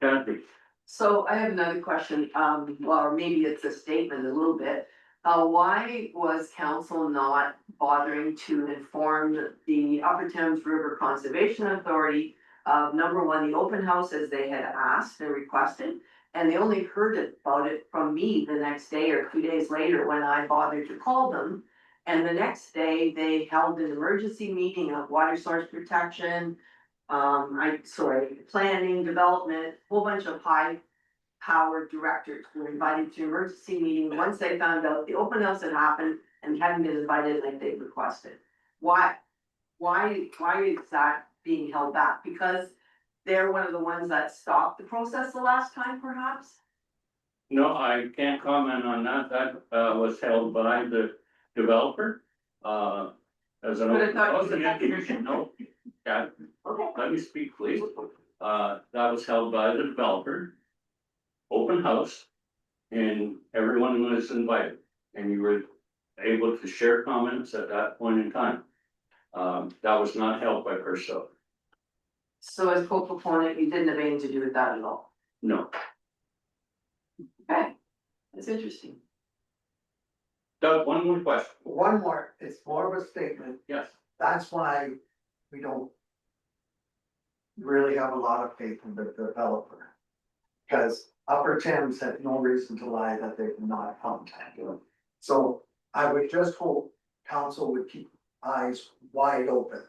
[SPEAKER 2] Kathy.
[SPEAKER 14] So I have another question, well, or maybe it's a statement a little bit. Why was council not bothering to inform the Upper Thames River Conservation Authority of number one, the open house as they had asked and requested? And they only heard about it from me the next day or 2 days later when I bothered to call them. And the next day they held an emergency meeting of water source protection, planning, development, whole bunch of high powered directors were invited to emergency meeting once they found out the open house had happened and hadn't been invited like they requested. Why is that being held back? Because they're one of the ones that stopped the process the last time, perhaps?
[SPEAKER 2] No, I can't comment on that. That was held by the developer. As an
[SPEAKER 14] But I thought
[SPEAKER 2] no, yeah,
[SPEAKER 14] Okay.
[SPEAKER 2] let me speak, please. That was held by the developer. Open house, and everyone was invited, and you were able to share comments at that point in time. That was not helped by Purcell.
[SPEAKER 14] So as co-proponent, you didn't have anything to do with that at all?
[SPEAKER 2] No.
[SPEAKER 14] Okay, that's interesting.
[SPEAKER 2] Doug, one more question.
[SPEAKER 16] One more, it's more of a statement.
[SPEAKER 2] Yes.
[SPEAKER 16] That's why we don't really have a lot of faith in the developer. Because Upper Thames had no reason to lie that they did not contact him. So I would just hope council would keep eyes wide open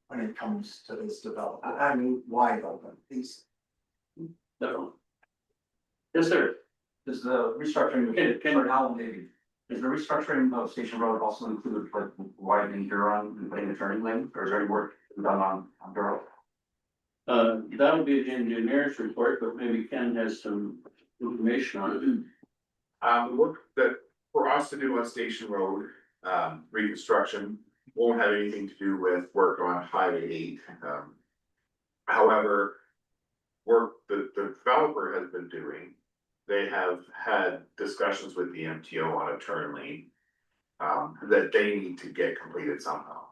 [SPEAKER 16] when it comes to this development. I mean, wide open, please.
[SPEAKER 2] Definitely. Yes, sir.
[SPEAKER 17] Is the restructuring,
[SPEAKER 2] Can-
[SPEAKER 17] for Alan maybe, is the restructuring of Station Road also include like widening Huron and putting a turning lane, or is there any work done on Huron?
[SPEAKER 2] That would be the engineer's report, but maybe Ken has some information on it.
[SPEAKER 8] Work that for us to do on Station Road, reconstruction won't have anything to do with work on Highway 8. However, work the developer has been doing, they have had discussions with the MTO on a turn lane. That they need to get completed somehow,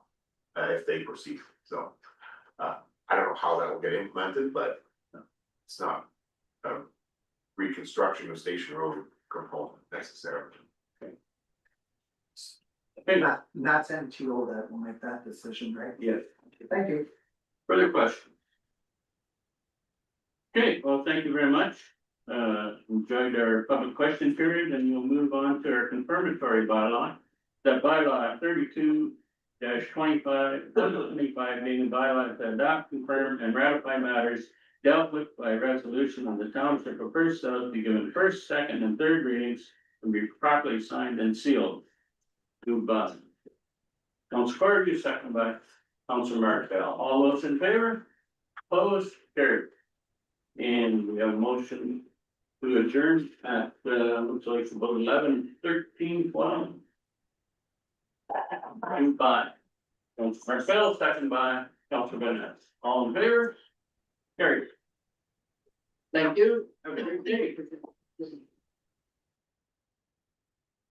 [SPEAKER 8] if they proceed, so. I don't know how that will get implemented, but it's not a reconstruction of Station Road component necessarily.
[SPEAKER 2] Okay,
[SPEAKER 16] And that's MTO that will make that decision, right?
[SPEAKER 2] yes.
[SPEAKER 16] Thank you.
[SPEAKER 2] Further questions? Okay, well, thank you very much. Enjoyed our public question period, and we'll move on to our confirmatory bylaw. The bylaw 32-25 being a bylaw to adopt, confirm, and ratify matters dealt with by resolution of the Township of Perth South, be given first, second, and third readings, and be properly signed and sealed. Moved by Council Carter, second by Council Martell. All those in favor? Opposed? Carried. And we have a motion to adjourn at, looks like it's about 11:13, 12. Moved by Council Martell, second by Council Bennett. All in favor? Carried. Thank you. Have a great day.